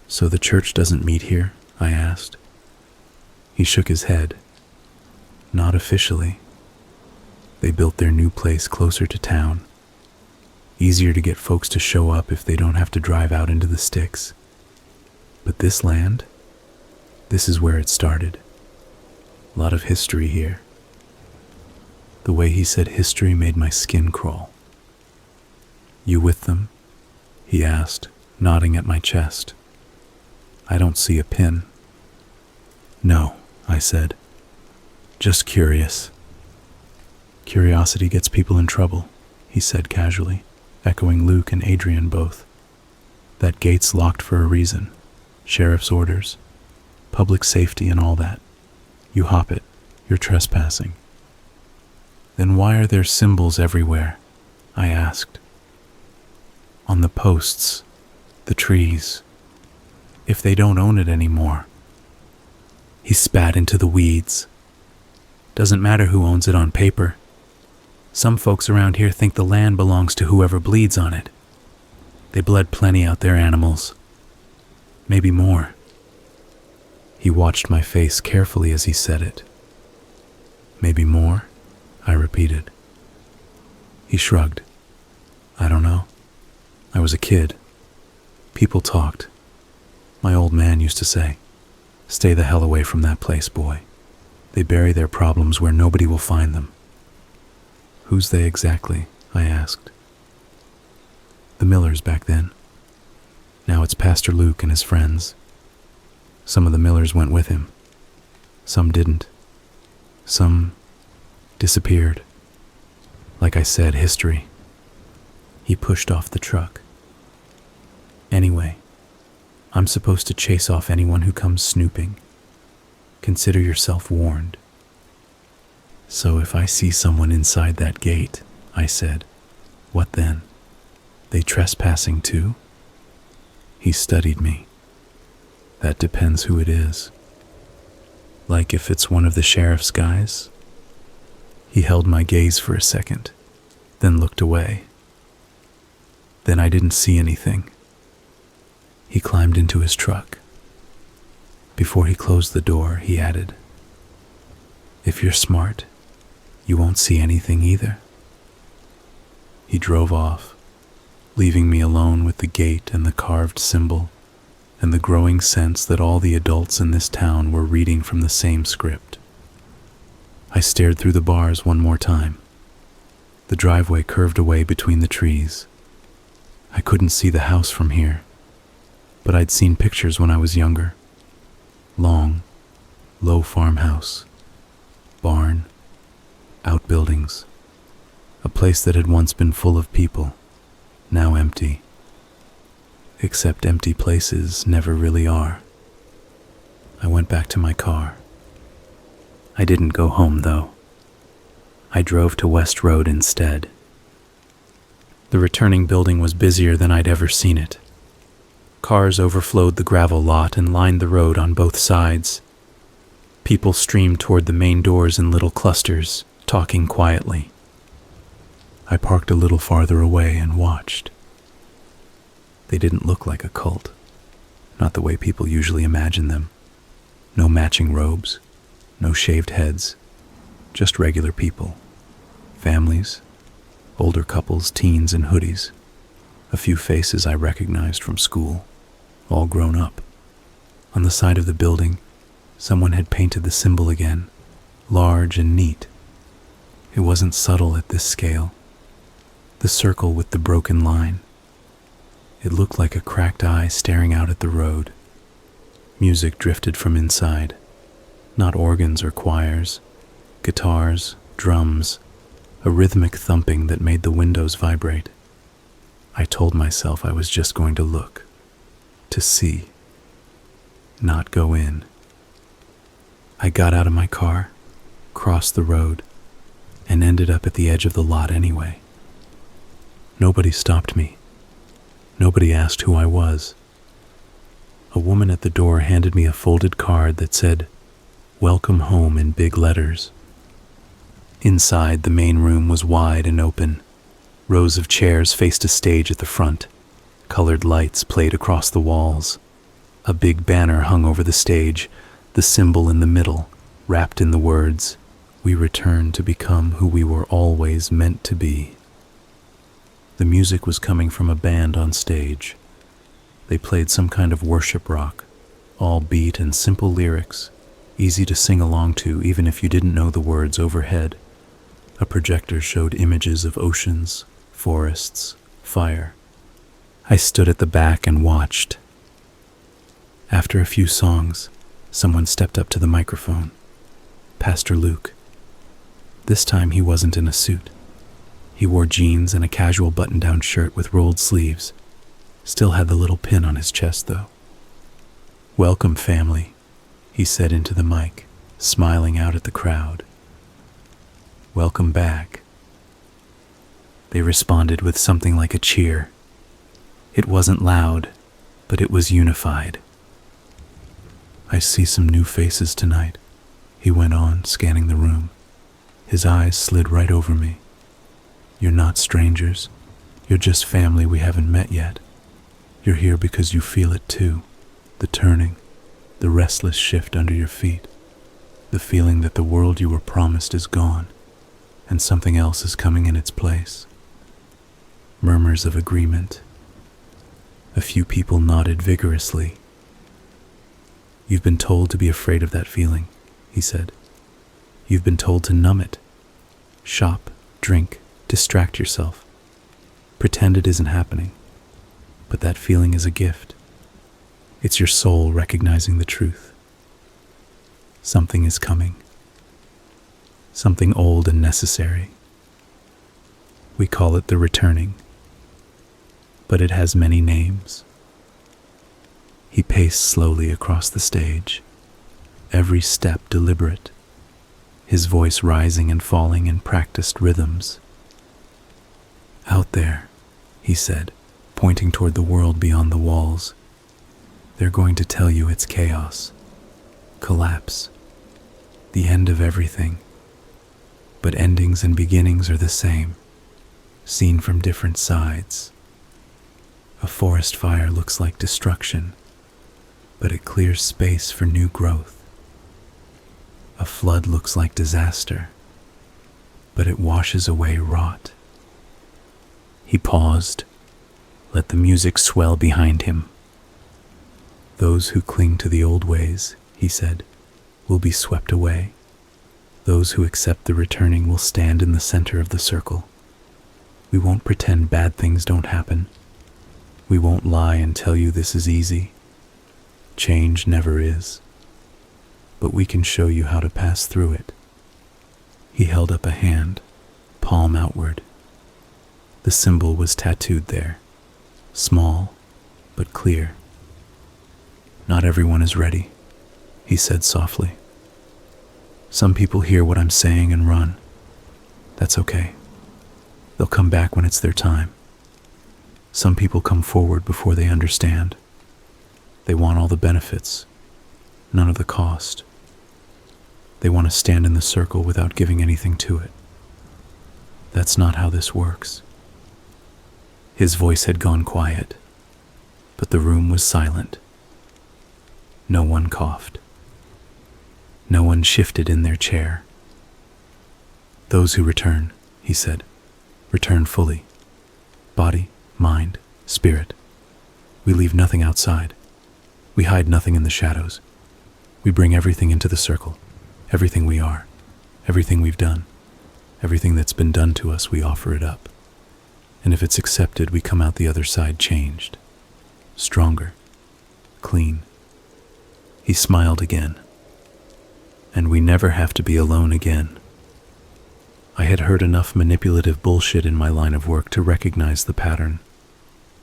"So the church doesn't meet here?" I asked. He shook his head. Not officially. They built their new place closer to town. Easier to get folks to show up if they don't have to drive out into the sticks. But this land, this is where it started. A lot of history here. The way he said history made my skin crawl. You with them? He asked, nodding at my chest. I don't see a pin. No, I said. Just curious. Curiosity gets people in trouble, he said casually, echoing Luke and Adrian both. That gate's locked for a reason. Sheriff's orders, public safety and all that. You hop it, you're trespassing. Then why are there symbols everywhere? I asked. On the posts, the trees. If they don't own it anymore. He spat into the weeds. Doesn't matter who owns it on paper. Some folks around here think the land belongs to whoever bleeds on it. They bled plenty out their animals. Maybe more. He watched my face carefully as he said it. Maybe more, I repeated. He shrugged. I don't know. I was a kid. People talked. My old man used to say, "Stay the hell away from that place, boy. They bury their problems where nobody will find them." Who's they exactly? I asked. The Millers back then. Now it's Pastor Luke and his friends. Some of the Millers went with him. Some didn't. Some disappeared. Like I said, history. He pushed off the truck. Anyway, I'm supposed to chase off anyone who comes snooping. Consider yourself warned. So if I see someone inside that gate, I said, what then? They trespassing too? He studied me. That depends who it is. Like if it's one of the sheriff's guys? He held my gaze for a second, then looked away. Then I didn't see anything. He climbed into his truck. Before he closed the door, he added, "If you're smart, you won't see anything either." He drove off, leaving me alone with the gate and the carved symbol, and the growing sense that all the adults in this town were reading from the same script. I stared through the bars one more time. The driveway curved away between the trees. I couldn't see the house from here, but I'd seen pictures when I was younger. Long, low farmhouse, barn, outbuildings, a place that had once been full of people, now empty. Except empty places never really are. I went back to my car. I didn't go home, though. I drove to West Road instead. The returning building was busier than I'd ever seen it. Cars overflowed the gravel lot and lined the road on both sides. People streamed toward the main doors in little clusters, talking quietly. I parked a little farther away and watched. They didn't look like a cult, not the way people usually imagine them. No matching robes, no shaved heads, just regular people. Families, older couples, teens in hoodies. A few faces I recognized from school, all grown up. On the side of the building, someone had painted the symbol again, large and neat. It wasn't subtle at this scale. The circle with the broken line. It looked like a cracked eye staring out at the road. Music drifted from inside. Not organs or choirs. Guitars, drums, a rhythmic thumping that made the windows vibrate. I told myself I was just going to look, to see, not go in. I got out of my car, crossed the road, and ended up at the edge of the lot anyway. Nobody stopped me. Nobody asked who I was. A woman at the door handed me a folded card that said, "Welcome home" in big letters. Inside, the main room was wide and open. Rows of chairs faced a stage at the front. Colored lights played across the walls. A big banner hung over the stage, the symbol in the middle, wrapped in the words, "We return to become who we were always meant to be." The music was coming from a band on stage. They played some kind of worship rock, all beat and simple lyrics, easy to sing along to even if you didn't know the words. Overhead, a projector showed images of oceans, forests, fire. I stood at the back and watched. After a few songs, someone stepped up to the microphone. Pastor Luke. This time he wasn't in a suit. He wore jeans and a casual button-down shirt with rolled sleeves. Still had the little pin on his chest, though. "Welcome, family," he said into the mic, smiling out at the crowd. "Welcome back." They responded with something like a cheer. It wasn't loud, but it was unified. "I see some new faces tonight," he went on, scanning the room. His eyes slid right over me. "You're not strangers. You're just family we haven't met yet. You're here because you feel it too. The turning, the restless shift under your feet, the feeling that the world you were promised is gone, and something else is coming in its place." Murmurs of agreement. A few people nodded vigorously. "You've been told to be afraid of that feeling," he said. "You've been told to numb it. Shop, drink, distract yourself. Pretend it isn't happening. But that feeling is a gift. It's your soul recognizing the truth. Something is coming. Something old and necessary. We call it the returning. But it has many names." He paced slowly across the stage, every step deliberate, his voice rising and falling in practiced rhythms. "Out there," he said, pointing toward the world beyond the walls, "they're going to tell you it's chaos, collapse, the end of everything. But endings and beginnings are the same, seen from different sides. A forest fire looks like destruction, but it clears space for new growth. A flood looks like disaster, but it washes away rot." He paused, let the music swell behind him. "Those who cling to the old ways," he said, "will be swept away. Those who accept the returning will stand in the center of the circle. We won't pretend bad things don't happen. We won't lie and tell you this is easy. Change never is. But we can show you how to pass through it." He held up a hand, palm outward. The symbol was tattooed there, small but clear. "Not everyone is ready," he said softly. "Some people hear what I'm saying and run. That's okay. They'll come back when it's their time. Some people come forward before they understand. They want all the benefits, none of the cost. They want to stand in the circle without giving anything to it. That's not how this works." His voice had gone quiet, but the room was silent. No one coughed. No one shifted in their chair. "Those who return," he said, "return fully. Body, mind, spirit. We leave nothing outside. We hide nothing in the shadows. We bring everything into the circle. Everything we are, everything we've done, everything that's been done to us, we offer it up. And if it's accepted, we come out the other side changed, stronger, clean." He smiled again. "And we never have to be alone again." I had heard enough manipulative bullshit in my line of work to recognize the pattern.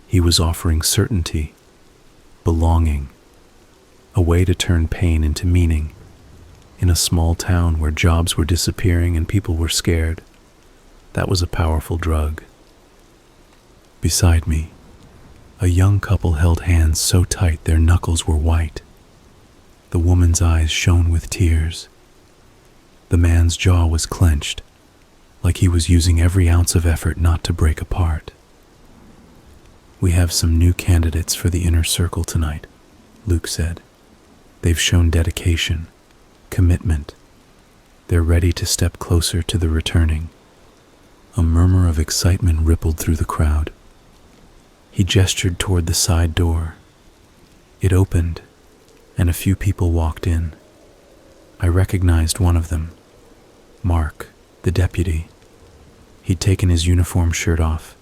He was offering certainty, belonging, a way to turn pain into meaning. In a small town where jobs were disappearing and people were scared, that was a powerful drug. Beside me, a young couple held hands so tight their knuckles were white. The woman's eyes shone with tears. The man's jaw was clenched, like he was using every ounce of effort not to break apart. "We have some new candidates for the inner circle tonight," Luke said. They've shown dedication, commitment. They're ready to step closer to the returning. A murmur of excitement rippled through the crowd. He gestured toward the side door. It opened, and a few people walked in. I recognized one of them, Mark, the deputy. He'd taken his uniform shirt off.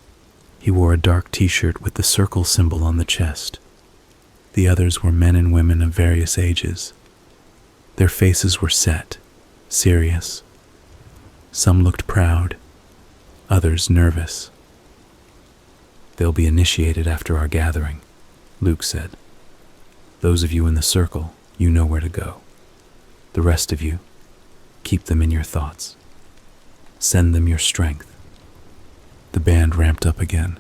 He wore a dark t-shirt with the circle symbol on the chest. The others were men and women of various ages. Their faces were set, serious. Some looked proud, others nervous. "They'll be initiated after our gathering," Luke said. "Those of you in the circle, you know where to go. The rest of you, keep them in your thoughts. Send them your strength." The band ramped up again.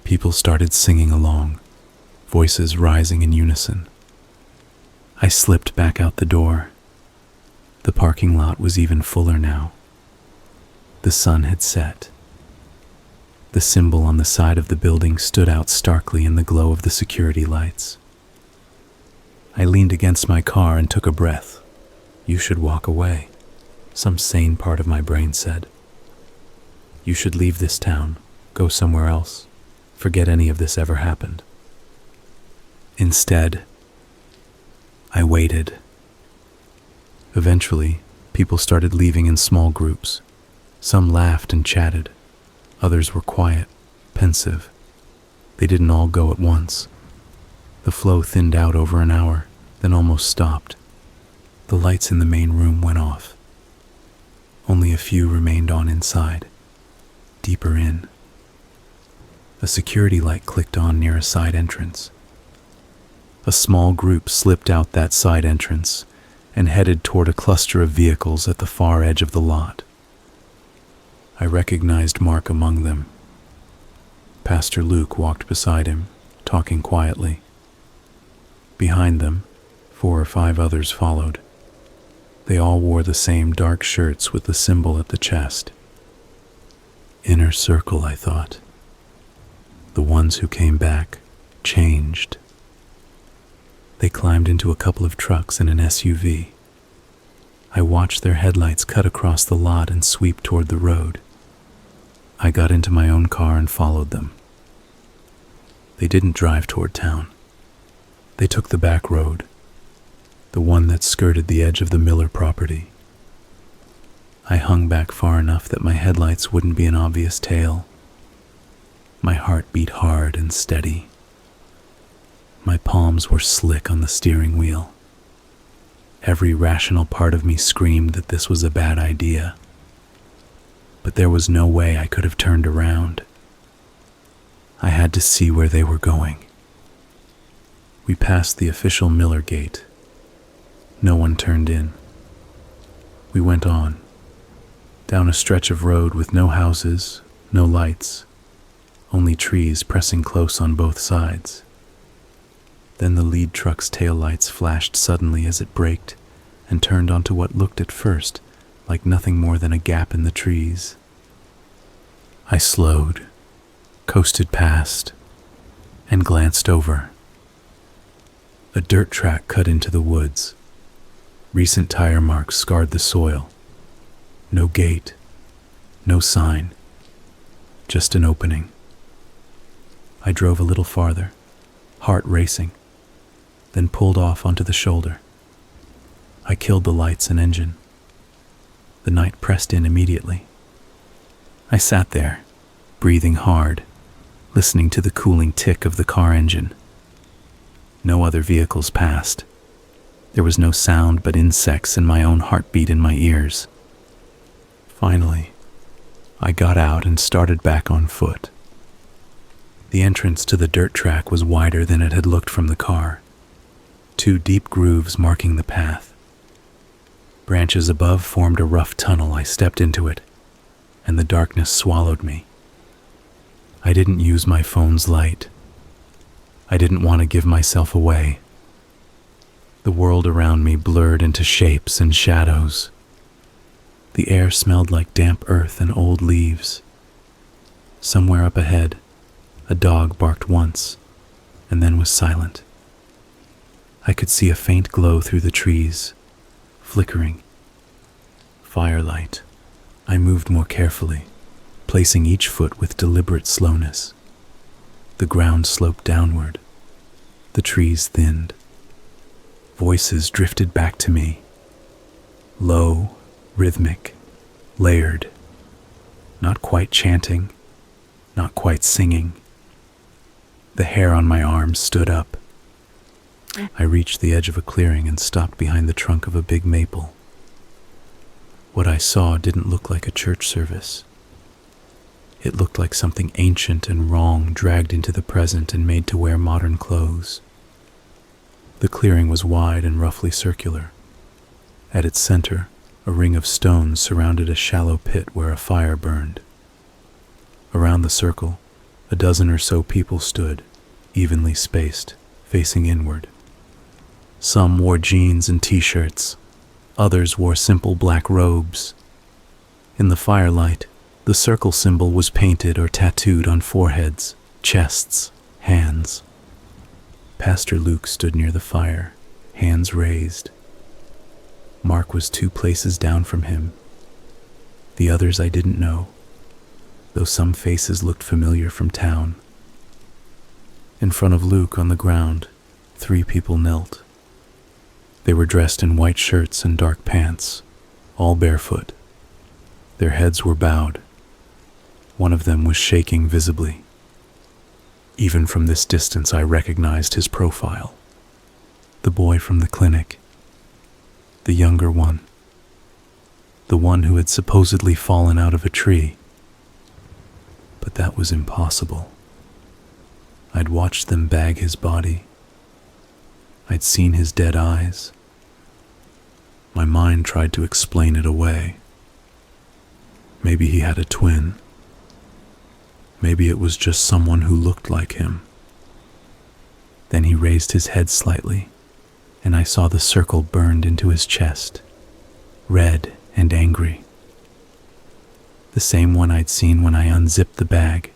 People started singing along, voices rising in unison. I slipped back out the door. The parking lot was even fuller now. The sun had set. The symbol on the side of the building stood out starkly in the glow of the security lights. I leaned against my car and took a breath. "You should walk away," some sane part of my brain said. "You should leave this town, go somewhere else, forget any of this ever happened." Instead, I waited. Eventually, people started leaving in small groups. Some laughed and chatted. Others were quiet, pensive. They didn't all go at once. The flow thinned out over an hour, then almost stopped. The lights in the main room went off. Only a few remained on inside, deeper in. A security light clicked on near a side entrance. A small group slipped out that side entrance and headed toward a cluster of vehicles at the far edge of the lot. I recognized Mark among them. Pastor Luke walked beside him, talking quietly. Behind them, 4 or 5 others followed. They all wore the same dark shirts with the symbol at the chest. Inner circle, I thought. The ones who came back, changed. They climbed into a couple of trucks and an SUV. I watched their headlights cut across the lot and sweep toward the road. I got into my own car and followed them. They didn't drive toward town. They took the back road, the one that skirted the edge of the Miller property. I hung back far enough that my headlights wouldn't be an obvious tail. My heart beat hard and steady. My palms were slick on the steering wheel. Every rational part of me screamed that this was a bad idea. But there was no way I could have turned around. I had to see where they were going. We passed the official Miller gate. No one turned in. We went on, down a stretch of road with no houses, no lights, only trees pressing close on both sides. Then the lead truck's taillights flashed suddenly as it braked and turned onto what looked at first like nothing more than a gap in the trees. I slowed, coasted past, and glanced over. A dirt track cut into the woods. Recent tire marks scarred the soil. No gate, no sign, just an opening. I drove a little farther, heart racing, then pulled off onto the shoulder. I killed the lights and engine. The night pressed in immediately. I sat there, breathing hard, listening to the cooling tick of the car engine. No other vehicles passed. There was no sound but insects and my own heartbeat in my ears. Finally, I got out and started back on foot. The entrance to the dirt track was wider than it had looked from the car. 2 deep grooves marking the path. Branches above formed a rough tunnel. I stepped into it, and the darkness swallowed me. I didn't use my phone's light. I didn't want to give myself away. The world around me blurred into shapes and shadows. The air smelled like damp earth and old leaves. Somewhere up ahead, a dog barked once, and then was silent. I could see a faint glow through the trees, flickering. Firelight. I moved more carefully, placing each foot with deliberate slowness. The ground sloped downward. The trees thinned. Voices drifted back to me. Low, rhythmic, layered. Not quite chanting, not quite singing. The hair on my arms stood up. I reached the edge of a clearing and stopped behind the trunk of a big maple. What I saw didn't look like a church service. It looked like something ancient and wrong dragged into the present and made to wear modern clothes. The clearing was wide and roughly circular. At its center, a ring of stones surrounded a shallow pit where a fire burned. Around the circle, a dozen or so people stood, evenly spaced, facing inward. Some wore jeans and t-shirts. Others wore simple black robes. In the firelight, the circle symbol was painted or tattooed on foreheads, chests, hands. Pastor Luke stood near the fire, hands raised. Mark was 2 places down from him. The others I didn't know, though some faces looked familiar from town. In front of Luke on the ground, 3 people knelt. They were dressed in white shirts and dark pants, all barefoot. Their heads were bowed. One of them was shaking visibly. Even from this distance, I recognized his profile. The boy from the clinic. The younger one. The one who had supposedly fallen out of a tree. But that was impossible. I'd watched them bag his body. I'd seen his dead eyes. My mind tried to explain it away. Maybe he had a twin. Maybe it was just someone who looked like him. Then he raised his head slightly, and I saw the circle burned into his chest, red and angry. The same one I'd seen when I unzipped the bag.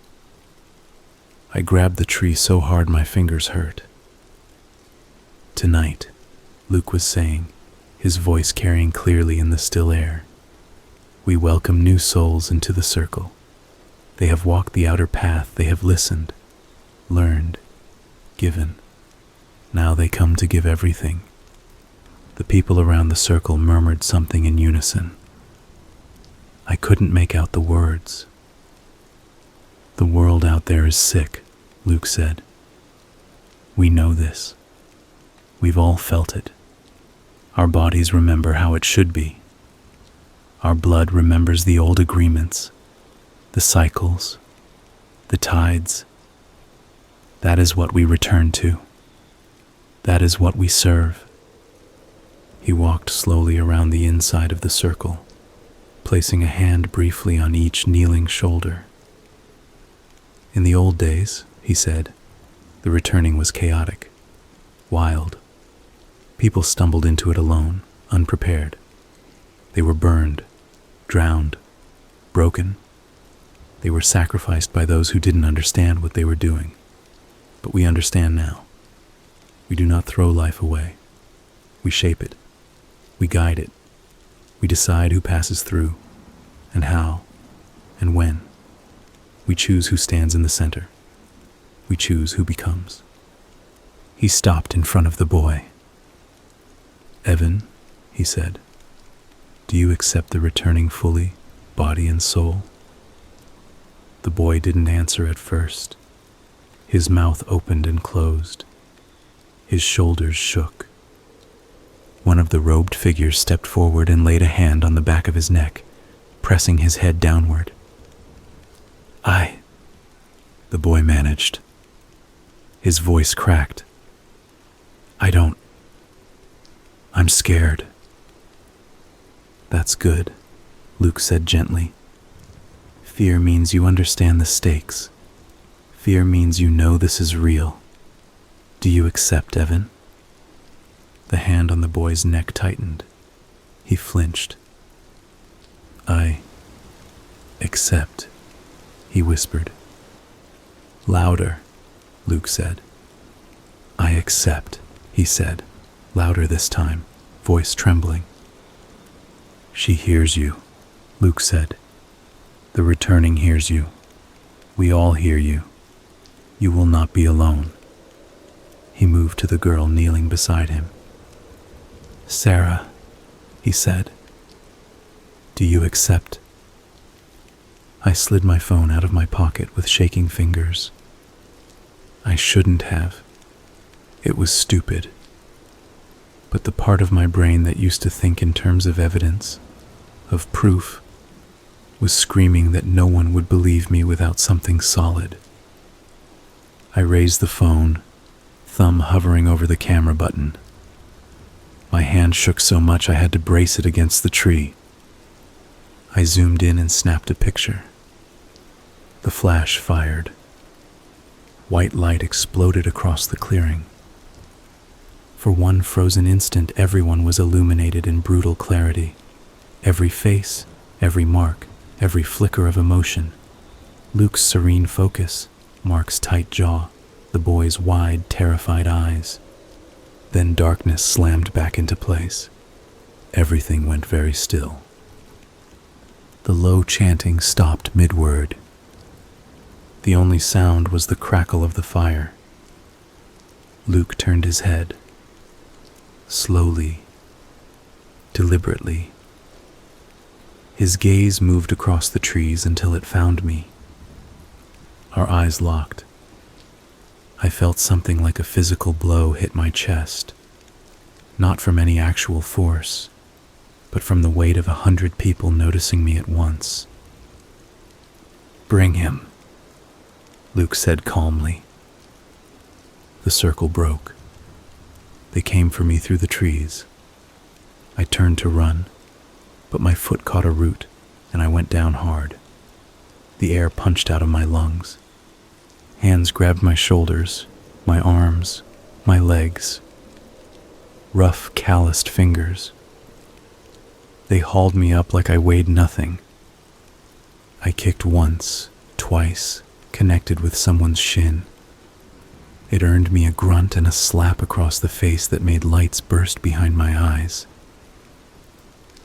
I grabbed the tree so hard my fingers hurt. Tonight, Luke was saying, his voice carrying clearly in the still air, we welcome new souls into the circle. They have walked the outer path, they have listened, learned, given. Now they come to give everything. The people around the circle murmured something in unison. I couldn't make out the words. The world out there is sick, Luke said. We know this. We've all felt it. Our bodies remember how it should be. Our blood remembers the old agreements, the cycles, the tides. That is what we return to. That is what we serve. He walked slowly around the inside of the circle, placing a hand briefly on each kneeling shoulder. In the old days, he said, the returning was chaotic, wild. People stumbled into it alone, unprepared. They were burned, drowned, broken. They were sacrificed by those who didn't understand what they were doing. But we understand now. We do not throw life away. We shape it. We guide it. We decide who passes through, and how, and when. We choose who stands in the center. We choose who becomes. He stopped in front of the boy. Evan, he said, do you accept the returning fully, body and soul? The boy didn't answer at first. His mouth opened and closed. His shoulders shook. One of the robed figures stepped forward and laid a hand on the back of his neck, pressing his head downward. The boy managed. His voice cracked. I'm scared. That's good, Luke said gently. Fear means you understand the stakes. Fear means you know this is real. Do you accept, Evan? The hand on the boy's neck tightened. He flinched. I accept, he whispered. Louder, Luke said. I accept, he said, louder this time, voice trembling. "She hears you," Luke said. "The returning hears you. We all hear you. You will not be alone." He moved to the girl kneeling beside him. "Sarah," he said, "do you accept?" I slid my phone out of my pocket with shaking fingers. I shouldn't have. It was stupid. But the part of my brain that used to think in terms of evidence, of proof, was screaming that no one would believe me without something solid. I raised the phone, thumb hovering over the camera button. My hand shook so much I had to brace it against the tree. I zoomed in and snapped a picture. The flash fired. White light exploded across the clearing. For one frozen instant, everyone was illuminated in brutal clarity. Every face, every mark, every flicker of emotion. Luke's serene focus, Mark's tight jaw, the boy's wide, terrified eyes. Then darkness slammed back into place. Everything went very still. The low chanting stopped mid-word. The only sound was the crackle of the fire. Luke turned his head. Slowly, deliberately. His gaze moved across the trees until it found me. Our eyes locked. I felt something like a physical blow hit my chest, not from any actual force, but from the weight of 100 people noticing me at once. "Bring him," Luke said calmly. The circle broke. They came for me through the trees. I turned to run, but my foot caught a root, and I went down hard. The air punched out of my lungs. Hands grabbed my shoulders, my arms, my legs. Rough, calloused fingers. They hauled me up like I weighed nothing. I kicked once, twice, connected with someone's shin. It earned me a grunt and a slap across the face that made lights burst behind my eyes.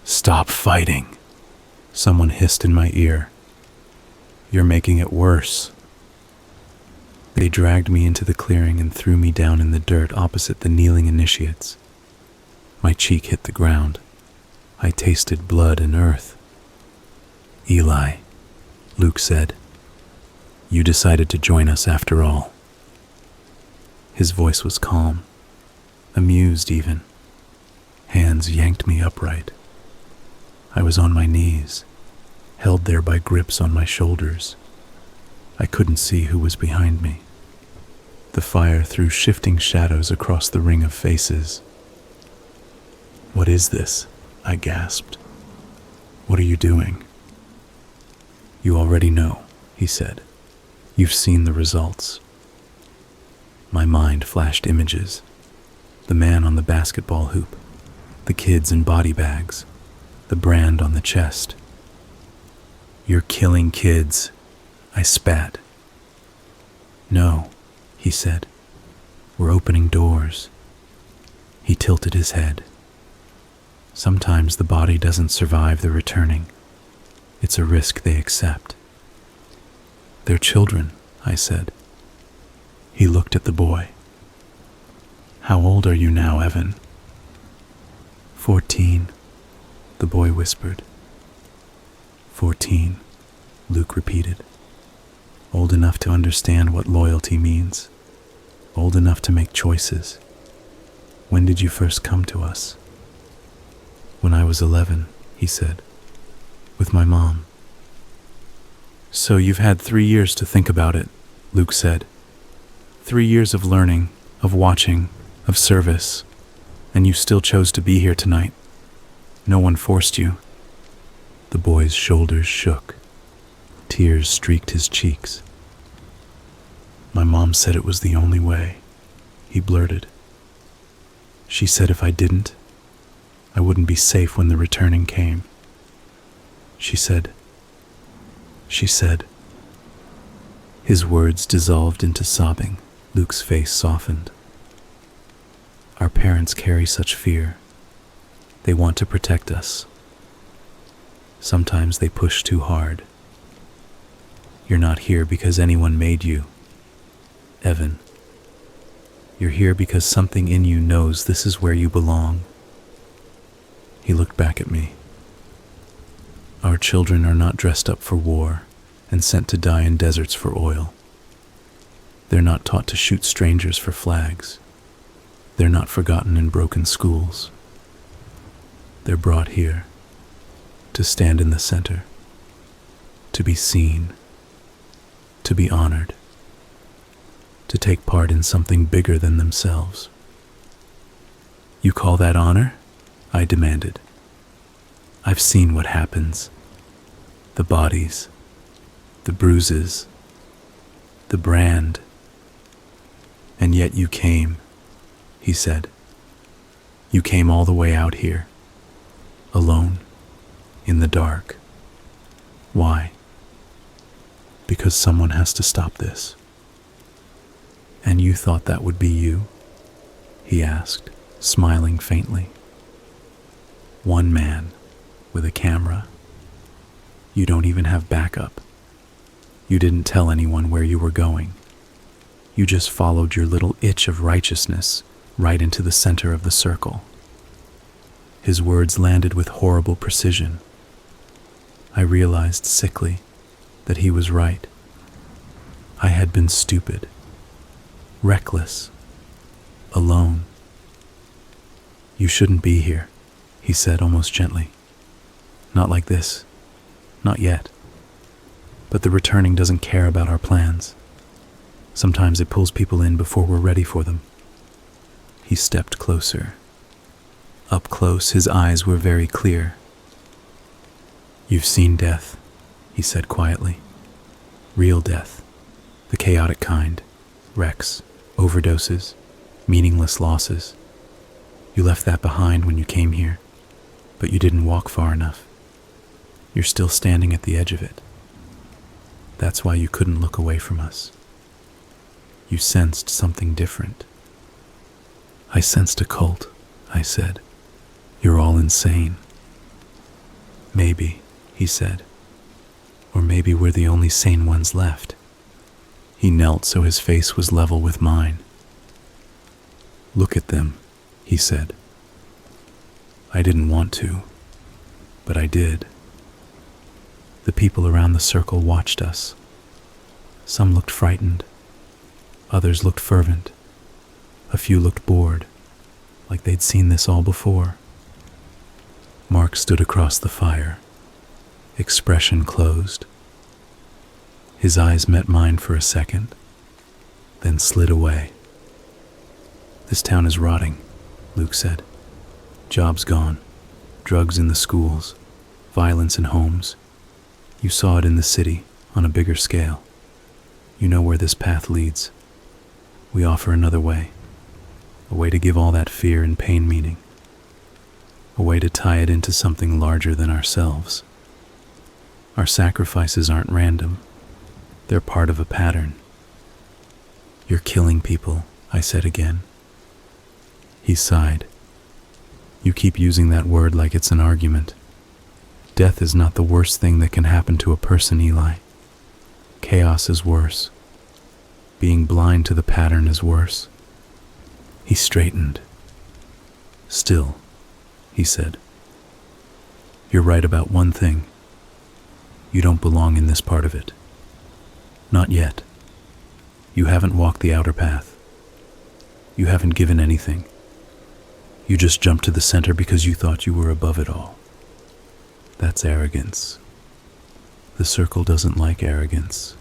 "Stop fighting," someone hissed in my ear. "You're making it worse." They dragged me into the clearing and threw me down in the dirt opposite the kneeling initiates. My cheek hit the ground. I tasted blood and earth. "Eli," Luke said, "you decided to join us after all." His voice was calm, amused even. Hands yanked me upright. I was on my knees, held there by grips on my shoulders. I couldn't see who was behind me. The fire threw shifting shadows across the ring of faces. "What is this?" I gasped. "What are you doing?" "You already know," he said. "You've seen the results." My mind flashed images. The man on the basketball hoop, the kids in body bags, the brand on the chest. "You're killing kids," I spat. "No," he said. "We're opening doors." He tilted his head. "Sometimes the body doesn't survive the returning. It's a risk they accept." "They're children," I said. He looked at the boy. "How old are you now, Evan?" 14, the boy whispered. 14, Luke repeated. "Old enough to understand what loyalty means. Old enough to make choices. When did you first come to us?" "When I was 11, he said, "with my mom." "So you've had 3 years to think about it," Luke said. 3 years of learning, of watching, of service, and you still chose to be here tonight. No one forced you. The boy's shoulders shook. Tears streaked his cheeks. "My mom said it was the only way," he blurted. "She said if I didn't, I wouldn't be safe when the returning came. She said. His words dissolved into sobbing. Luke's face softened. Our parents carry such fear. They want to protect us. Sometimes they push too hard. You're not here because anyone made you, Evan. You're here because something in you knows this is where you belong. He looked back at me. Our children are not dressed up for war and sent to die in deserts for oil. They're not taught to shoot strangers for flags. They're not forgotten in broken schools. They're brought here to stand in the center, to be seen, to be honored, to take part in something bigger than themselves. You call that honor? I demanded. I've seen what happens. The bodies, the bruises, the brand. And yet you came, he said. You came all the way out here, alone, in the dark. Why? Because someone has to stop this. And you thought that would be you? He asked, smiling faintly. One man, with a camera. You don't even have backup. You didn't tell anyone where you were going. You just followed your little itch of righteousness right into the center of the circle. His words landed with horrible precision. I realized sickly that he was right. I had been stupid, reckless, alone. You shouldn't be here, he said almost gently. Not like this. Not yet. But the returning doesn't care about our plans. Sometimes it pulls people in before we're ready for them. He stepped closer. Up close, his eyes were very clear. You've seen death, he said quietly. Real death. The chaotic kind. Wrecks, overdoses, meaningless losses. You left that behind when you came here, but you didn't walk far enough. You're still standing at the edge of it. That's why you couldn't look away from us. You sensed something different. I sensed a cult, I said. You're all insane. Maybe, he said. Or maybe we're the only sane ones left. He knelt so his face was level with mine. Look at them, he said. I didn't want to, but I did. The people around the circle watched us. Some looked frightened. Others looked fervent. A few looked bored, like they'd seen this all before. Mark stood across the fire, expression closed. His eyes met mine for a second, then slid away. This town is rotting, Luke said. Jobs gone, drugs in the schools, violence in homes. You saw it in the city on a bigger scale. You know where this path leads. We offer another way, a way to give all that fear and pain meaning, a way to tie it into something larger than ourselves. Our sacrifices aren't random. They're part of a pattern. You're killing people, I said again. He sighed. You keep using that word like it's an argument. Death is not the worst thing that can happen to a person, Eli. Chaos is worse. Being blind to the pattern is worse. He straightened. Still, he said. You're right about one thing. You don't belong in this part of it. Not yet. You haven't walked the outer path. You haven't given anything. You just jumped to the center because you thought you were above it all. That's arrogance. The circle doesn't like arrogance.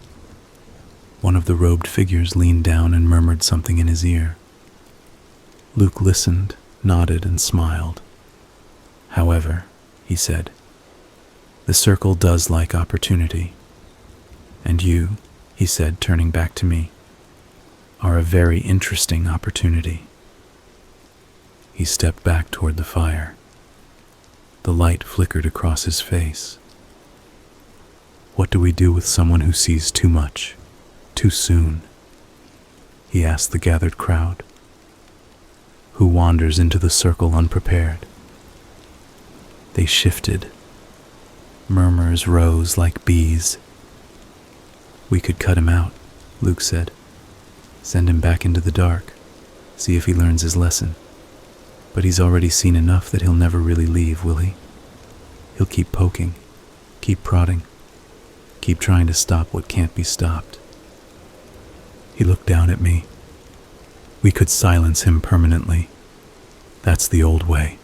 One of the robed figures leaned down and murmured something in his ear. Luke listened, nodded, and smiled. However, he said, the circle does like opportunity. And you, he said, turning back to me, are a very interesting opportunity. He stepped back toward the fire. The light flickered across his face. What do we do with someone who sees too much, too soon? He asked the gathered crowd. who wanders into the circle unprepared. They shifted. Murmurs rose like bees. We could cut him out, Luke said. Send him back into the dark. See if he learns his lesson. But he's already seen enough that he'll never really leave, will he? He'll keep poking, keep prodding, keep trying to stop what can't be stopped. He looked down at me. We could silence him permanently. That's the old way,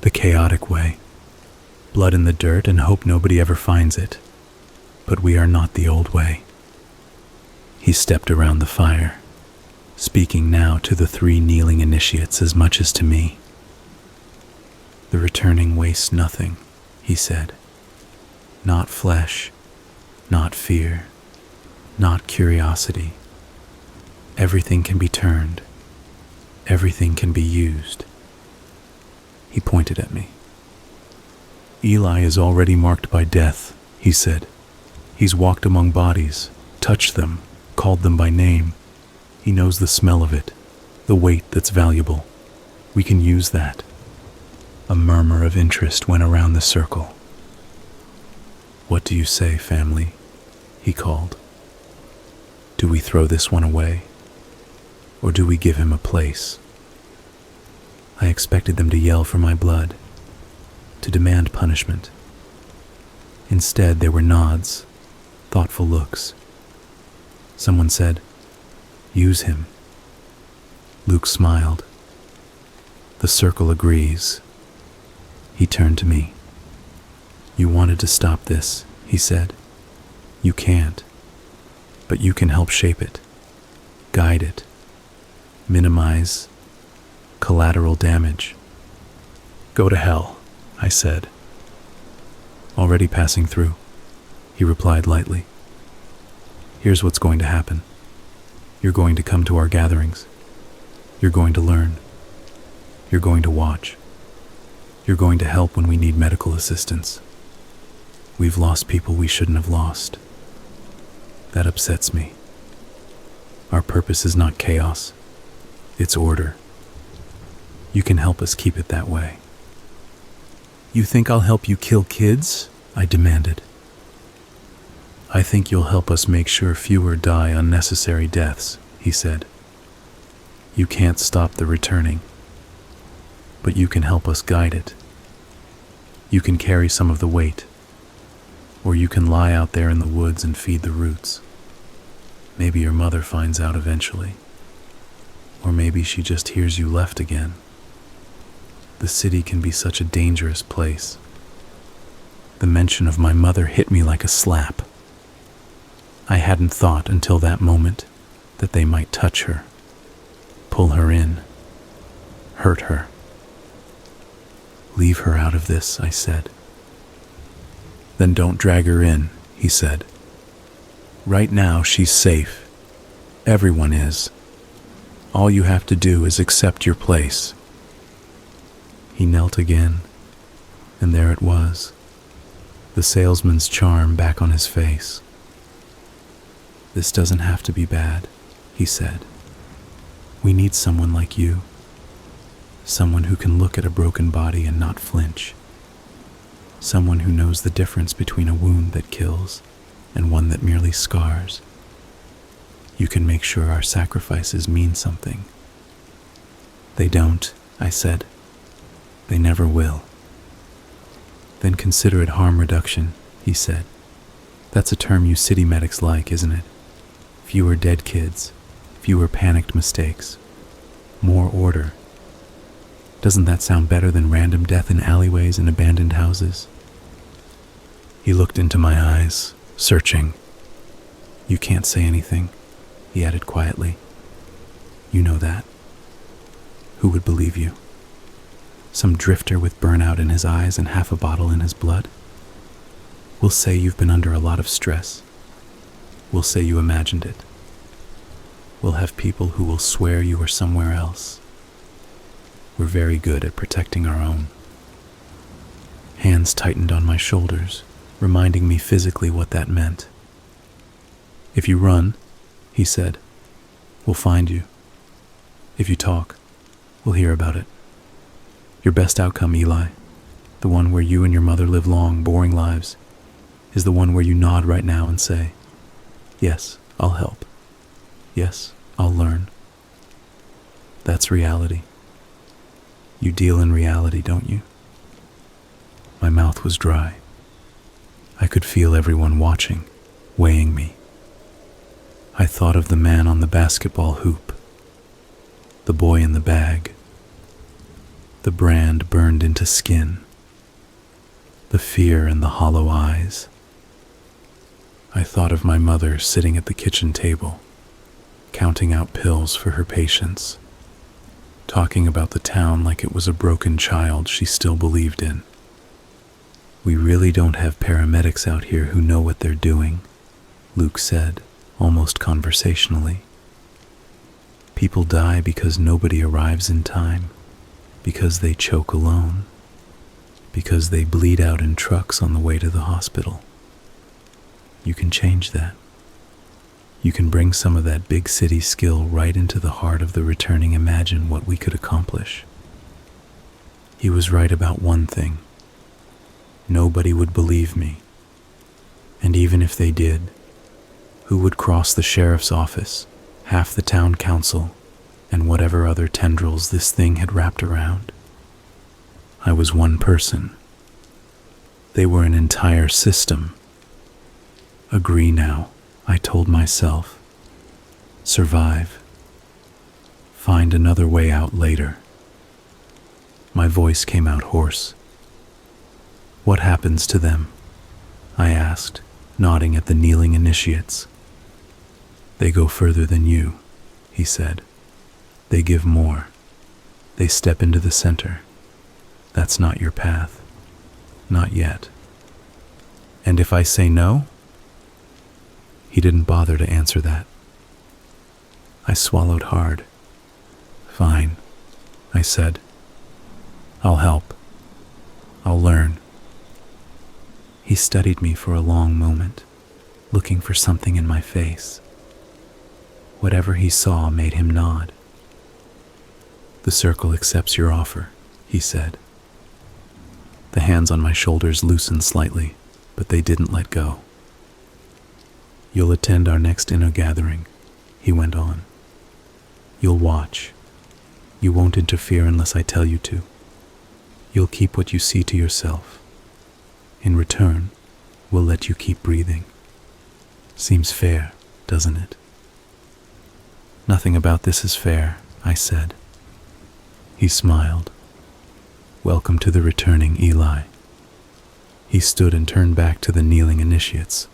the chaotic way. Blood in the dirt and hope nobody ever finds it. But we are not the old way. He stepped around the fire, speaking now to the 3 kneeling initiates as much as to me. The returning wastes nothing, he said. Not flesh, not fear, not curiosity. Everything can be turned. Everything can be used. He pointed at me. Eli is already marked by death, he said. He's walked among bodies, touched them, called them by name. He knows the smell of it, the weight that's valuable. We can use that. A murmur of interest went around the circle. What do you say, family? He called. Do we throw this one away? Or do we give him a place? I expected them to yell for my blood, to demand punishment. Instead, there were nods, thoughtful looks. Someone said, "Use him." Luke smiled. The circle agrees. He turned to me. You wanted to stop this, he said. You can't, but you can help shape it, guide it, minimize collateral damage. Go to hell, I said. Already passing through, he replied lightly. Here's what's going to happen. You're going to come to our gatherings. You're going to learn. You're going to watch. You're going to help when we need medical assistance. We've lost people we shouldn't have lost. That upsets me. Our purpose is not chaos. It's order. You can help us keep it that way. You think I'll help you kill kids? I demanded. I think you'll help us make sure fewer die unnecessary deaths, he said. You can't stop the returning, but you can help us guide it. You can carry some of the weight, or you can lie out there in the woods and feed the roots. Maybe your mother finds out eventually, or maybe she just hears you left again. The city can be such a dangerous place. The mention of my mother hit me like a slap. I hadn't thought until that moment that they might touch her, pull her in, hurt her. Leave her out of this, I said. Then don't drag her in, he said. Right now she's safe. Everyone is. All you have to do is accept your place. He knelt again, and there it was, the salesman's charm back on his face. This doesn't have to be bad, he said. We need someone like you. Someone who can look at a broken body and not flinch. Someone who knows the difference between a wound that kills and one that merely scars. You can make sure our sacrifices mean something. They don't, I said. They never will. Then consider it harm reduction, he said. That's a term you city medics like, isn't it? Fewer dead kids, fewer panicked mistakes, more order. Doesn't that sound better than random death in alleyways and abandoned houses? He looked into my eyes, searching. You can't say anything, he added quietly. You know that. Who would believe you? Some drifter with burnout in his eyes and half a bottle in his blood? We'll say you've been under a lot of stress. We'll say you imagined it. We'll have people who will swear you were somewhere else. We're very good at protecting our own. Hands tightened on my shoulders, reminding me physically what that meant. If you run, he said, we'll find you. If you talk, We'll hear about it. Your best outcome, Eli, the one where you and your mother live long, boring lives, is the one where you nod right now and say, yes, I'll help. Yes, I'll learn. That's reality. You deal in reality, don't you? My mouth was dry. I could feel everyone watching, weighing me. I thought of the man on the basketball hoop, the boy in the bag, the brand burned into skin, the fear in the hollow eyes. I thought of my mother sitting at the kitchen table, counting out pills for her patients, talking about the town like it was a broken child she still believed in. We really don't have paramedics out here who know what they're doing, Luke said, almost conversationally. People die because nobody arrives in time, because they choke alone, because they bleed out in trucks on the way to the hospital. You can change that. You can bring some of that big city skill right into the heart of the returning. Imagine what we could accomplish. He was right about one thing. Nobody would believe me. And even if they did, who would cross the sheriff's office, half the town council, and whatever other tendrils this thing had wrapped around? I was one person. They were an entire system. Agree now, I told myself. Survive. Find another way out later. My voice came out hoarse. What happens to them? I asked, nodding at the kneeling initiates. They go further than you, he said. They give more. They step into the center. That's not your path. Not yet. And if I say no? He didn't bother to answer that. I swallowed hard. Fine, I said. I'll help. I'll learn. He studied me for a long moment, looking for something in my face. Whatever he saw made him nod. The circle accepts your offer, he said. The hands on my shoulders loosened slightly, but they didn't let go. You'll attend our next inner gathering, he went on. You'll watch. You won't interfere unless I tell you to. You'll keep what you see to yourself. In return, we'll let you keep breathing. Seems fair, doesn't it? Nothing about this is fair, I said. He smiled. Welcome to the returning, Eli. He stood and turned back to the kneeling initiates.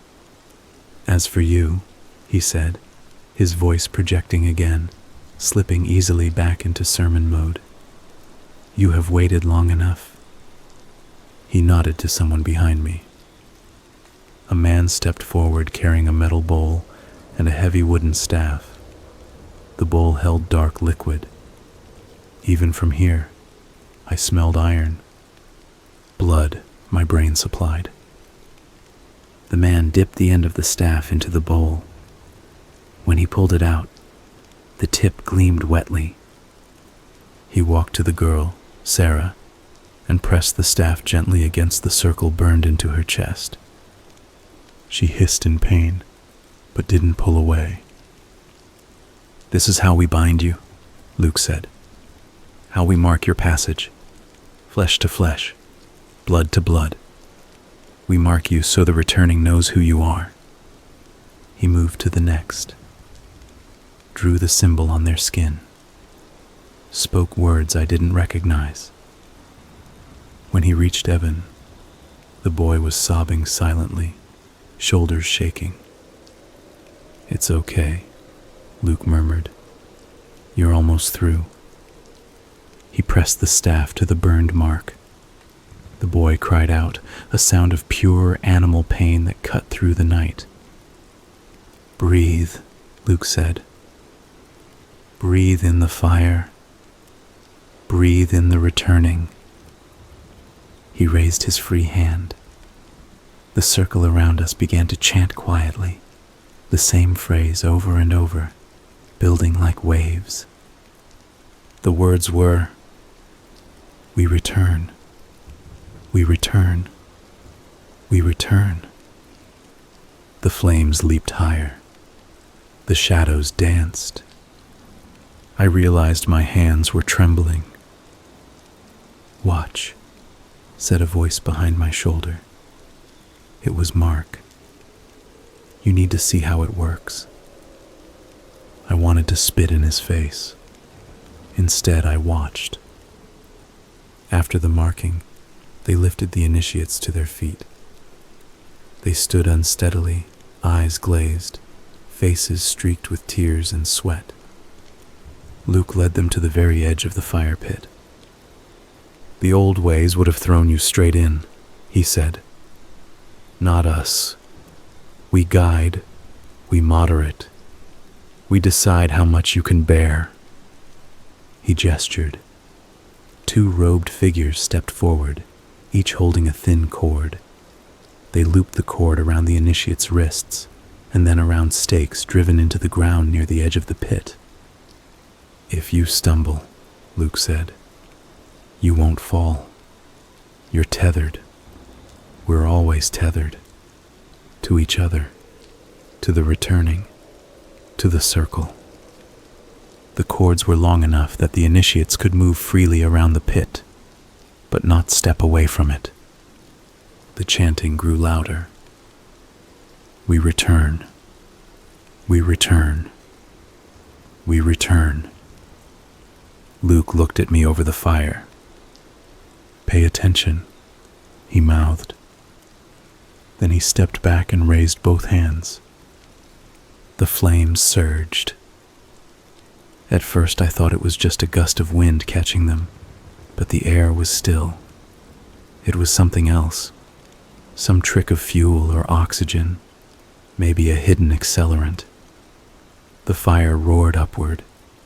As for you, he said, his voice projecting again, slipping easily back into sermon mode. You have waited long enough. He nodded to someone behind me. A man stepped forward carrying a metal bowl and a heavy wooden staff. The bowl held dark liquid. Even from here, I smelled iron. Blood, my brain supplied. The man dipped the end of the staff into the bowl. When he pulled it out, the tip gleamed wetly. He walked to the girl, Sarah, and pressed the staff gently against the circle burned into her chest. She hissed in pain, but didn't pull away. This is how we bind you, Luke said. How we mark your passage. Flesh to flesh, blood to blood. We mark you so the returning knows who you are. He moved to the next, drew the symbol on their skin, spoke words I didn't recognize. When he reached Evan, the boy was sobbing silently, shoulders shaking. It's okay, Luke murmured. You're almost through. He pressed the staff to the burned mark. The boy cried out, a sound of pure animal pain that cut through the night. Breathe, Luke said. Breathe in the fire. Breathe in the returning. He raised his free hand. The circle around us began to chant quietly, the same phrase over and over, building like waves. The words were, "We return. We return. We return." The flames leaped higher. The shadows danced. I realized my hands were trembling. "Watch," said a voice behind my shoulder. It was Mark. "You need to see how it works." I wanted to spit in his face. Instead, I watched. After the marking, they lifted the initiates to their feet. They stood unsteadily, eyes glazed, faces streaked with tears and sweat. Luke led them to the very edge of the fire pit. "The old ways would have thrown you straight in," he said. "Not us. We guide, we moderate, we decide how much you can bear." He gestured. 2 robed figures stepped forward, each holding a thin cord. They looped the cord around the initiate's wrists, and then around stakes driven into the ground near the edge of the pit. "If you stumble," Luke said, "you won't fall. You're tethered. We're always tethered. To each other, to the returning, to the circle." The cords were long enough that the initiates could move freely around the pit, but not step away from it. The chanting grew louder. "We return. We return. We return." Luke looked at me over the fire. "Pay attention," he mouthed. Then he stepped back and raised both hands. The flames surged. At first I thought it was just a gust of wind catching them, but the air was still. It was something else, some trick of fuel or oxygen, maybe a hidden accelerant. The fire roared upward,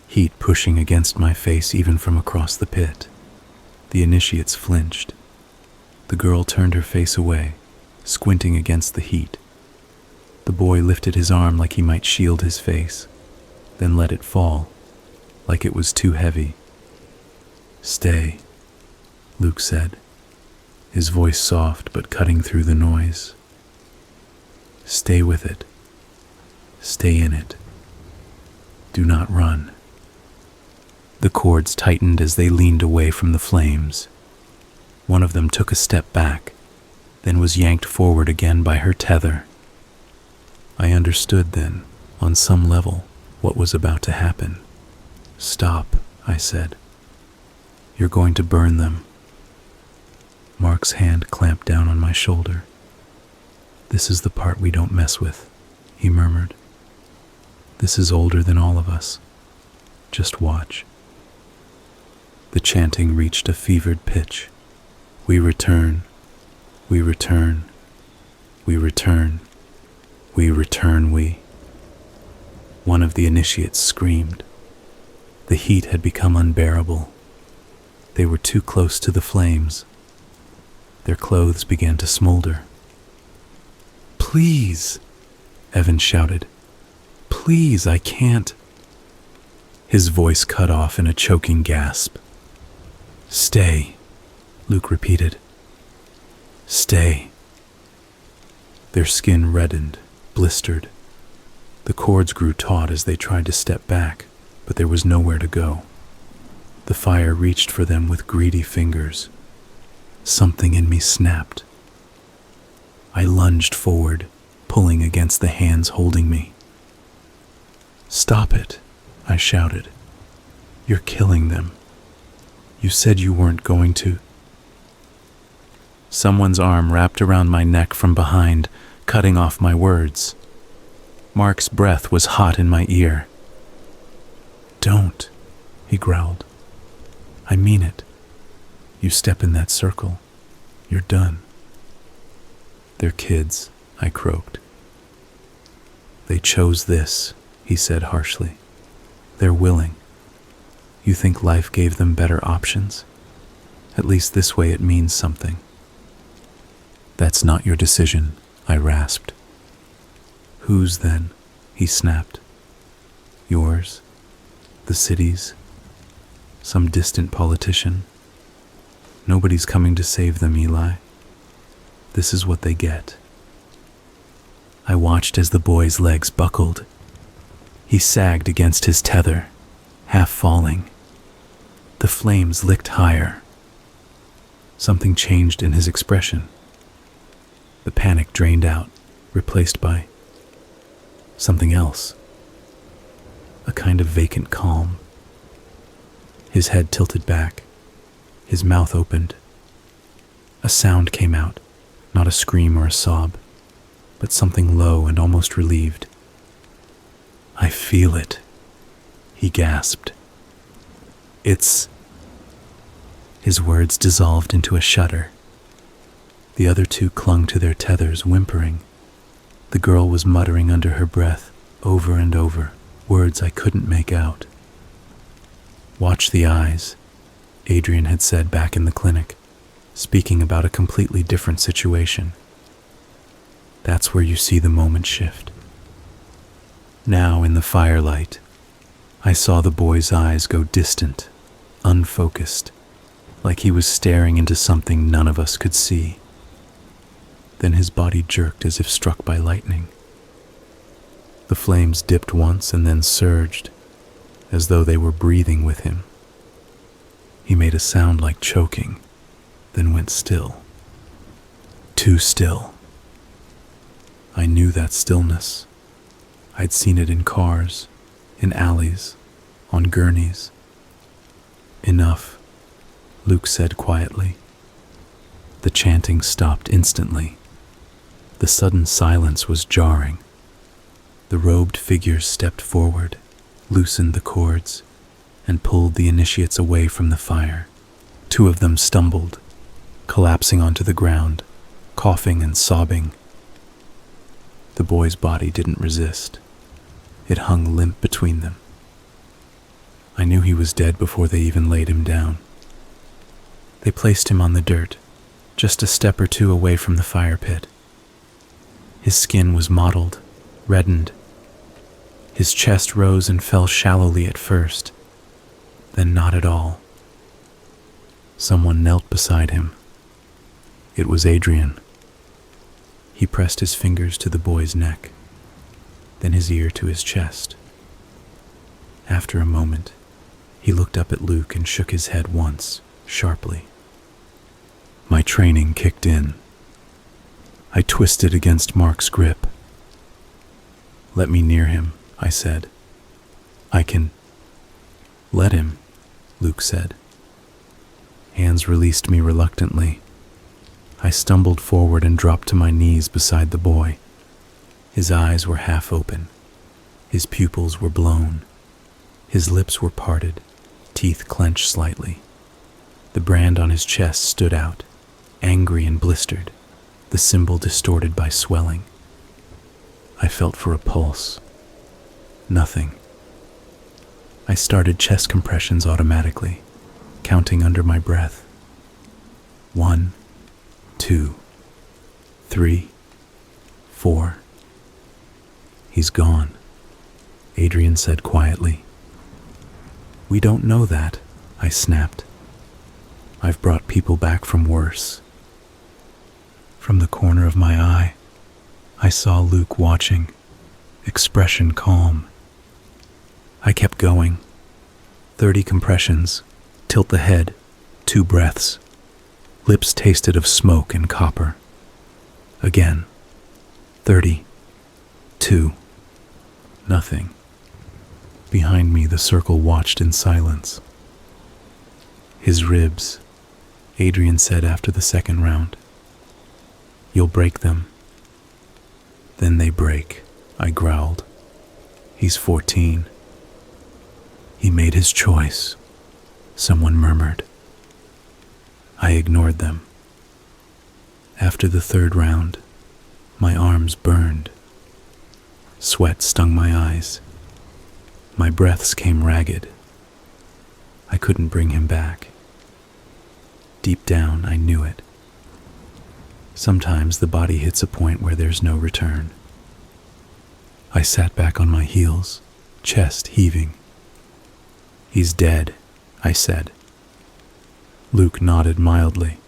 heat pushing against my face even from across the pit. The initiates flinched. The girl turned her face away, squinting against the heat. The boy lifted his arm like he might shield his face, then let it fall, like it was too heavy. "Stay," Luke said, his voice soft but cutting through the noise. "Stay with it. Stay in it. Do not run." The cords tightened as they leaned away from the flames. One of them took a step back, then was yanked forward again by her tether. I understood then, on some level, what was about to happen. "Stop," I said. "You're going to burn them." Mark's hand clamped down on my shoulder. "This is the part we don't mess with," he murmured. "This is older than all of us. Just watch." The chanting reached a fevered pitch. "We return. We return. We return. We return, we." One of the initiates screamed. The heat had become unbearable. They were too close to the flames. Their clothes began to smolder. "Please," Evan shouted. "Please, I can't." His voice cut off in a choking gasp. "Stay," Luke repeated. "Stay." Their skin reddened, blistered. The cords grew taut as they tried to step back, but there was nowhere to go. The fire reached for them with greedy fingers. Something in me snapped. I lunged forward, pulling against the hands holding me. "Stop it," I shouted. "You're killing them. You said you weren't going to." Someone's arm wrapped around my neck from behind, cutting off my words. Mark's breath was hot in my ear. "Don't," he growled. "I mean it. You step in that circle, you're done." "They're kids," I croaked. "They chose this," he said harshly. "They're willing. You think life gave them better options? At least this way it means something." "That's not your decision," I rasped. "Whose then?" he snapped. "Yours? The city's?" Some distant politician. Nobody's coming to save them, Eli. This is what they get. I watched as the boy's legs buckled. He sagged against his tether, half falling. The flames licked higher. Something changed in his expression. The panic drained out, replaced by something else. A kind of vacant calm. His head tilted back, his mouth opened. A sound came out, not a scream or a sob, but something low and almost relieved. "I feel it," he gasped. "It's..." His words dissolved into a shudder. The other two clung to their tethers, whimpering. The girl was muttering under her breath, over and over, words I couldn't make out. "Watch the eyes," Adrian had said back in the clinic, speaking about a completely different situation. That's where you see the moment shift. Now, in the firelight, I saw the boy's eyes go distant, unfocused, like he was staring into something none of us could see. Then his body jerked as if struck by lightning. The flames dipped once and then surged, as though they were breathing with him. He made a sound like choking, then went still. Too still. I knew that stillness. I'd seen it in cars, in alleys, on gurneys. "Enough," Luke said quietly. The chanting stopped instantly. The sudden silence was jarring. The robed figures stepped forward, loosened the cords, and pulled the initiates away from the fire. Two of them stumbled, collapsing onto the ground, coughing and sobbing. The boy's body didn't resist. It hung limp between them. I knew he was dead before they even laid him down. They placed him on the dirt, just a step or two away from the fire pit. His skin was mottled, reddened. His chest rose and fell shallowly at first, then not at all. Someone knelt beside him. It was Adrian. He pressed his fingers to the boy's neck, then his ear to his chest. After a moment, he looked up at Luke and shook his head once, sharply. My training kicked in. I twisted against Mark's grip. "Let me near him," I said. "I can..." "Let him," Luke said. Hands released me reluctantly. I stumbled forward and dropped to my knees beside the boy. His eyes were half open. His pupils were blown. His lips were parted, teeth clenched slightly. The brand on his chest stood out, angry and blistered, the symbol distorted by swelling. I felt for a pulse. Nothing. I started chest compressions automatically, counting under my breath. 1, 2, 3, 4. "He's gone," Adrian said quietly. "We don't know that," I snapped. "I've brought people back from worse." From the corner of my eye, I saw Luke watching, expression calm. I kept going. 30 compressions, tilt the head, 2 breaths. Lips tasted of smoke and copper. Again. 30. 2. Nothing. Behind me, the circle watched in silence. "His ribs," Adrian said after the second round. "You'll break them." "Then they break," I growled. "He's 14. "He made his choice," someone murmured. I ignored them. After the third round, my arms burned. Sweat stung my eyes. My breaths came ragged. I couldn't bring him back. Deep down, I knew it. Sometimes the body hits a point where there's no return. I sat back on my heels, chest heaving. "He's dead," I said. Luke nodded mildly.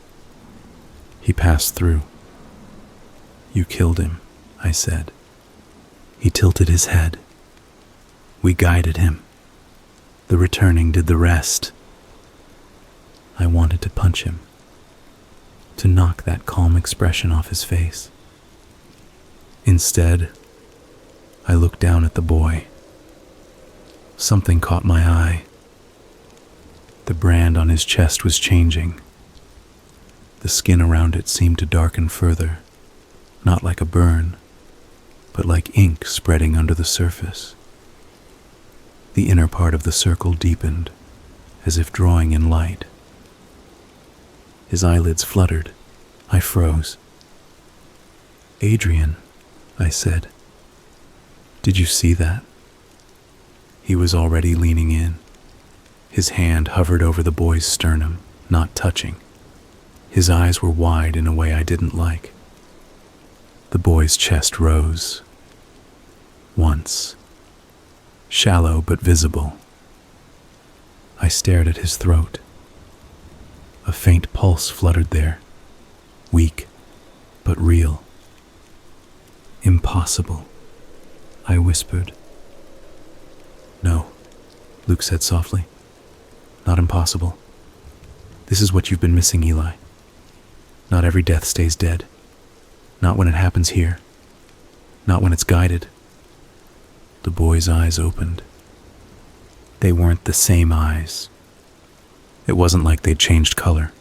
He passed through. You killed him, I said. He tilted his head. We guided him. The returning did the rest. I wanted to punch him, to knock that calm expression off his face. Instead, I looked down at the boy. Something caught my eye. The brand on his chest was changing. The skin around it seemed to darken further, not like a burn, but like ink spreading under the surface. The inner part of the circle deepened, as if drawing in light. His eyelids fluttered. I froze. Adrian, I said. Did you see that? He was already leaning in. His hand hovered over the boy's sternum, not touching. His eyes were wide in a way I didn't like. The boy's chest rose. Once. Shallow but visible. I stared at his throat. A faint pulse fluttered there, weak but real. Impossible, I whispered. No, Luke said softly. Not impossible. This is what you've been missing, Eli. Not every death stays dead. Not when it happens here. Not when it's guided. The boy's eyes opened. They weren't the same eyes. It wasn't like they'd changed color.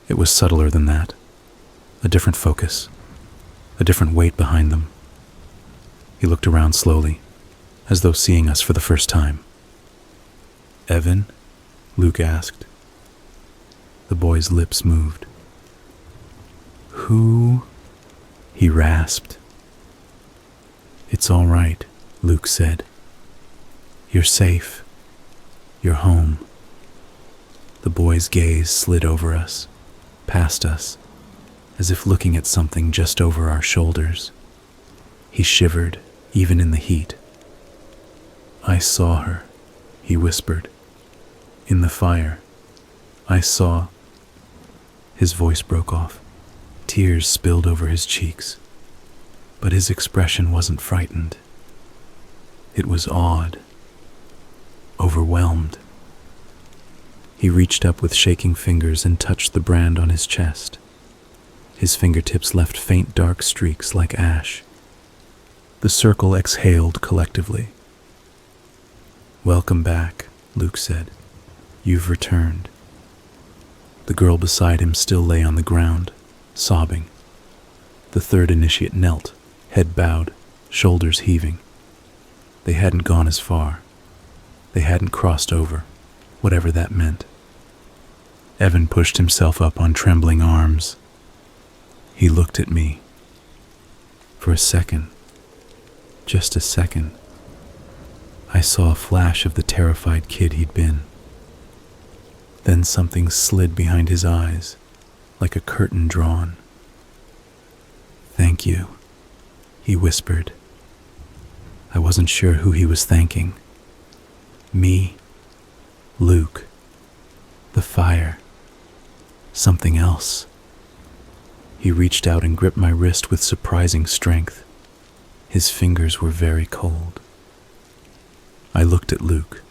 It was subtler than that. A different focus. A different weight behind them. He looked around slowly, as though seeing us for the first time. Evan? Luke asked. The boy's lips moved. Who? He rasped. It's all right, Luke said. You're safe. You're home. The boy's gaze slid over us, past us, as if looking at something just over our shoulders. He shivered, even in the heat. I saw her, he whispered. In the fire. I saw... His voice broke off. Tears spilled over his cheeks. But his expression wasn't frightened. It was awed. Overwhelmed. He reached up with shaking fingers and touched the brand on his chest. His fingertips left faint dark streaks like ash. The circle exhaled collectively. Welcome back, Luke said. You've returned. The girl beside him still lay on the ground, sobbing. The third initiate knelt, head bowed, shoulders heaving. They hadn't gone as far. They hadn't crossed over, whatever that meant. Evan pushed himself up on trembling arms. He looked at me. For a second, just a second, I saw a flash of the terrified kid he'd been. Then something slid behind his eyes, like a curtain drawn. Thank you, he whispered. I wasn't sure who he was thanking. Me, Luke, the fire, something else. He reached out and gripped my wrist with surprising strength. His fingers were very cold. I looked at Luke.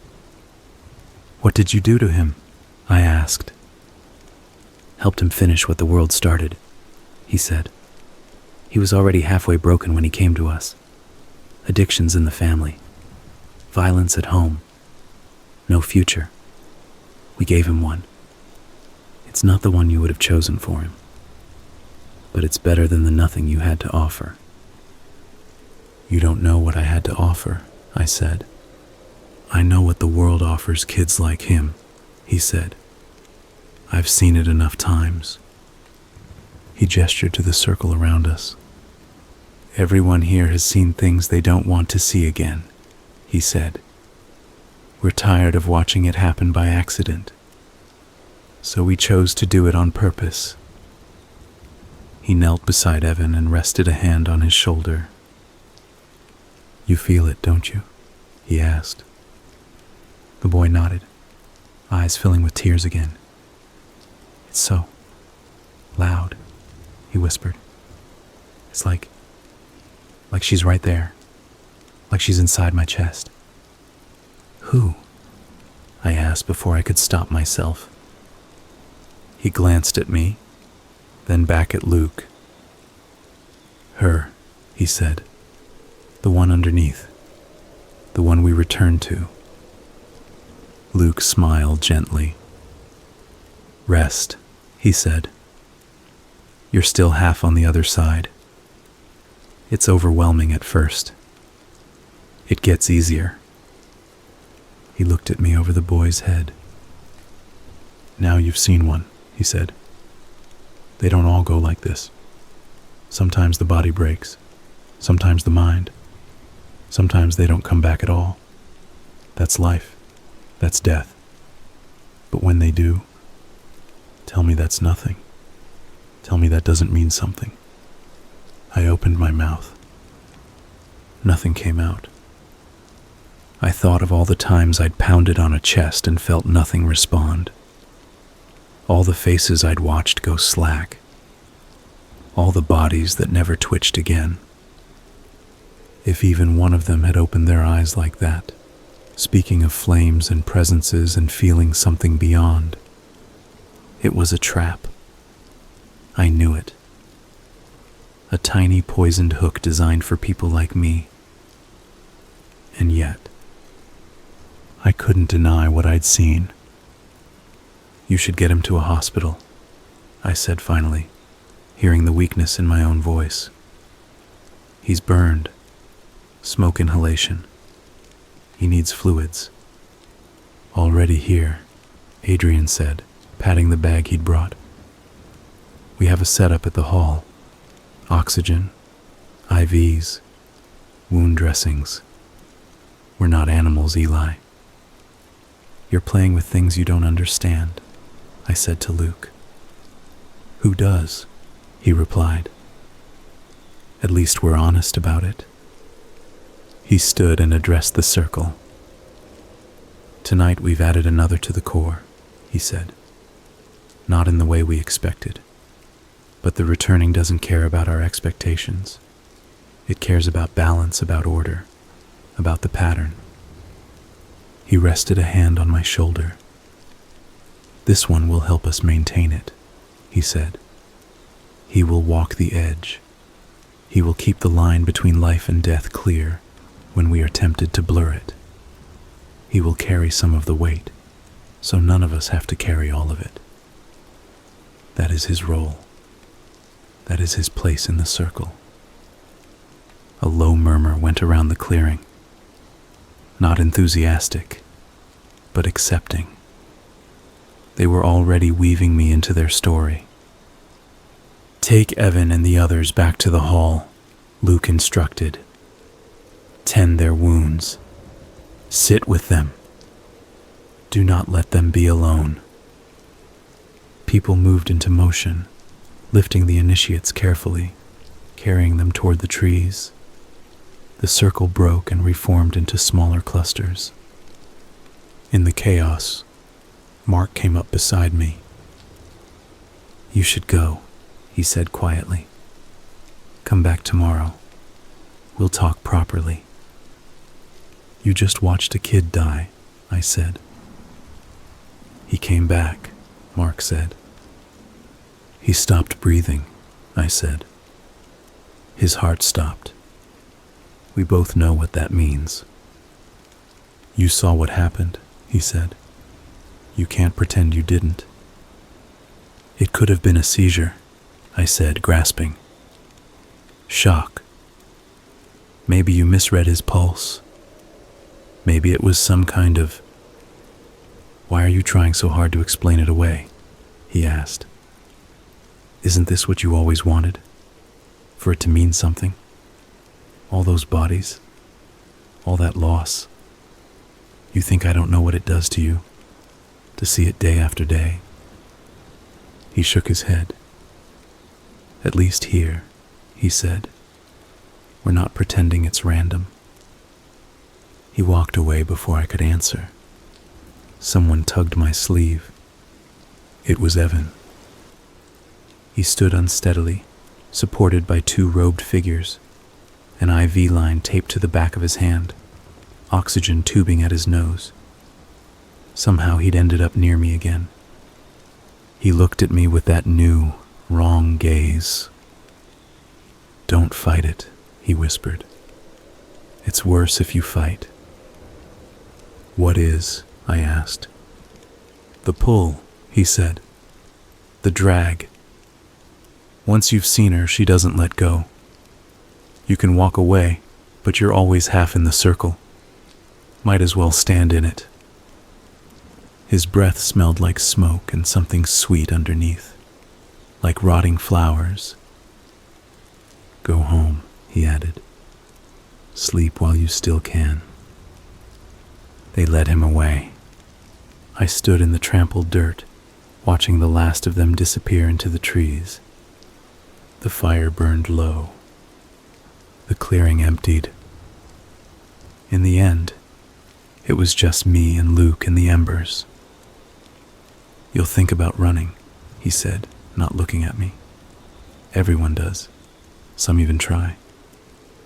What did you do to him? I asked. Helped him finish what the world started, he said. He was already halfway broken when he came to us. Addictions in the family. Violence at home. No future. We gave him one. It's not the one you would have chosen for him. But it's better than the nothing you had to offer. You don't know what I had to offer, I said. I know what the world offers kids like him, he said. I've seen it enough times. He gestured to the circle around us. Everyone here has seen things they don't want to see again, he said. We're tired of watching it happen by accident. So we chose to do it on purpose. He knelt beside Evan and rested a hand on his shoulder. You feel it, don't you? He asked. The boy nodded. eyes filling with tears again. "It's so loud," he whispered. "It's like she's right there, like she's inside my chest." "Who?" I asked before I could stop myself. He glanced at me, then back at Luke. "Her," he said. "The one underneath. The one we returned to." Luke smiled gently. "Rest," he said. "You're still half on the other side. It's overwhelming at first. It gets easier." He looked at me over the boy's head. "Now you've seen one," he said. "They don't all go like this. Sometimes the body breaks, sometimes the mind. Sometimes they don't come back at all. That's life. That's death. But when they do, tell me that's nothing. Tell me that doesn't mean something." I opened my mouth. Nothing came out. I thought of all the times I'd pounded on a chest and felt nothing respond. All the faces I'd watched go slack. All the bodies that never twitched again. If even one of them had opened their eyes like that, speaking of flames and presences and feeling something beyond, it was a trap. I knew it. A tiny poisoned hook designed for people like me. And yet, I couldn't deny what I'd seen. "You should get him to a hospital," I said finally, hearing the weakness in my own voice. "He's burned. Smoke inhalation. He needs fluids." "Already here," Adrian said, patting the bag he'd brought. "We have a setup at the hall. Oxygen, IVs, wound dressings. We're not animals, Eli." "You're playing with things you don't understand," I said to Luke. "Who does?" he replied. "At least we're honest about it." He stood and addressed the circle. "Tonight we've added another to the Corps," he said. "Not in the way we expected. But the returning doesn't care about our expectations. It cares about balance, about order, about the pattern." He rested a hand on my shoulder. "This one will help us maintain it," he said. "He will walk the edge. He will keep the line between life and death clear when we are tempted to blur it. He will carry some of the weight, so none of us have to carry all of it. That is his role. That is his place in the circle." A low murmur went around the clearing. Not enthusiastic, but accepting. They were already weaving me into their story. "Take Evan and the others back to the hall," Luke instructed. "Tend their wounds. Sit with them. Do not let them be alone." People moved into motion, lifting the initiates carefully, carrying them toward the trees. The circle broke and reformed into smaller clusters. In the chaos, Mark came up beside me. "You should go," he said quietly. "Come back tomorrow. We'll talk properly." "You just watched a kid die," I said. "He came back," Mark said. "He stopped breathing," I said. "His heart stopped. We both know what that means." "You saw what happened," he said. "You can't pretend you didn't." "It could have been a seizure," I said, grasping. "Shock. Maybe you misread his pulse. Maybe it was some kind of—" "Why are you trying so hard to explain it away?" he asked. "Isn't this what you always wanted? For it to mean something? All those bodies? All that loss? You think I don't know what it does to you? To see it day after day?" He shook his head. "At least here," he said. "We're not pretending it's random." He walked away before I could answer. Someone tugged my sleeve. It was Evan. He stood unsteadily, supported by two robed figures, an IV line taped to the back of his hand, oxygen tubing at his nose. Somehow he'd ended up near me again. He looked at me with that new, wrong gaze. "Don't fight it," he whispered. "It's worse if you fight." "What is?" I asked. "The pull," he said. "The drag. Once you've seen her, she doesn't let go. You can walk away, but you're always half in the circle. Might as well stand in it." His breath smelled like smoke and something sweet underneath, like rotting flowers. "Go home," he added. "Sleep while you still can." They led him away. I stood in the trampled dirt, watching the last of them disappear into the trees. The fire burned low. The clearing emptied. In the end, it was just me and Luke in the embers. "You'll think about running," he said, not looking at me. "Everyone does. Some even try.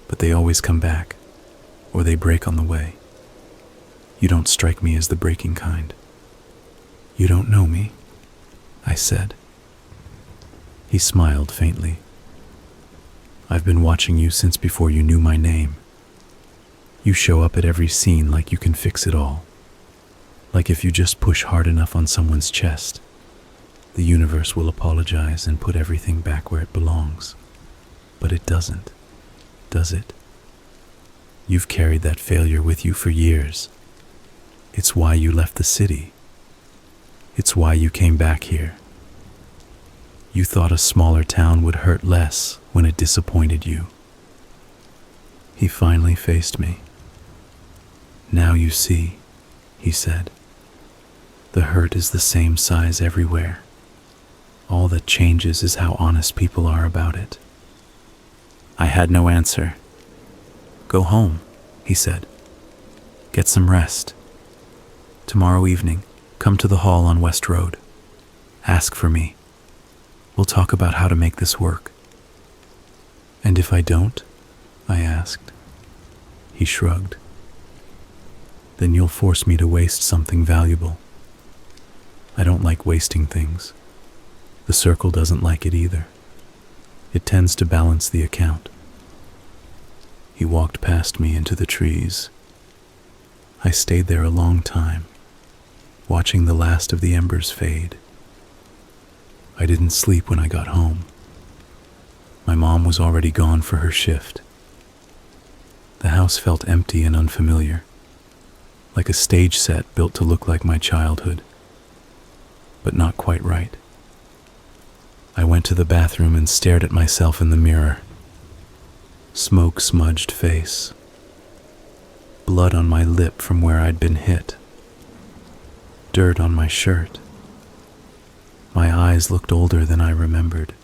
But they always come back, or they break on the way. You don't strike me as the breaking kind." "You don't know me," I said. He smiled faintly. "I've been watching you since before you knew my name. You show up at every scene like you can fix it all. Like if you just push hard enough on someone's chest, the universe will apologize and put everything back where it belongs. But it doesn't, does it? You've carried that failure with you for years. It's why you left the city. It's why you came back here. You thought a smaller town would hurt less when it disappointed you." He finally faced me. "Now you see," he said. "The hurt is the same size everywhere. All that changes is how honest people are about it." I had no answer. "Go home," he said. "Get some rest. Tomorrow evening, come to the hall on West Road. Ask for me. We'll talk about how to make this work." "And if I don't?" I asked. He shrugged. "Then you'll force me to waste something valuable. I don't like wasting things. The circle doesn't like it either. It tends to balance the account." He walked past me into the trees. I stayed there a long time, watching the last of the embers fade. I didn't sleep when I got home. My mom was already gone for her shift. The house felt empty and unfamiliar, like a stage set built to look like my childhood, but not quite right. I went to the bathroom and stared at myself in the mirror. Smoke-smudged face. Blood on my lip from where I'd been hit. Dirt on my shirt. My eyes looked older than I remembered.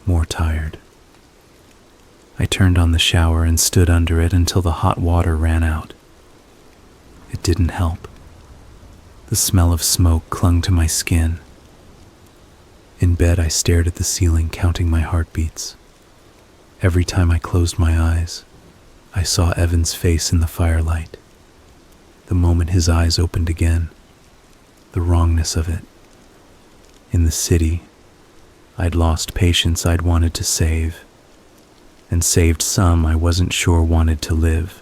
More tired. I turned on the shower and stood under it until the hot water ran out. It didn't help. The smell of smoke clung to my skin. In bed, I stared at the ceiling, counting my heartbeats. Every time I closed my eyes, I saw Evan's face in the firelight. The moment his eyes opened again, the wrongness of it. In the city, I'd lost patients I'd wanted to save, and saved some I wasn't sure wanted to live.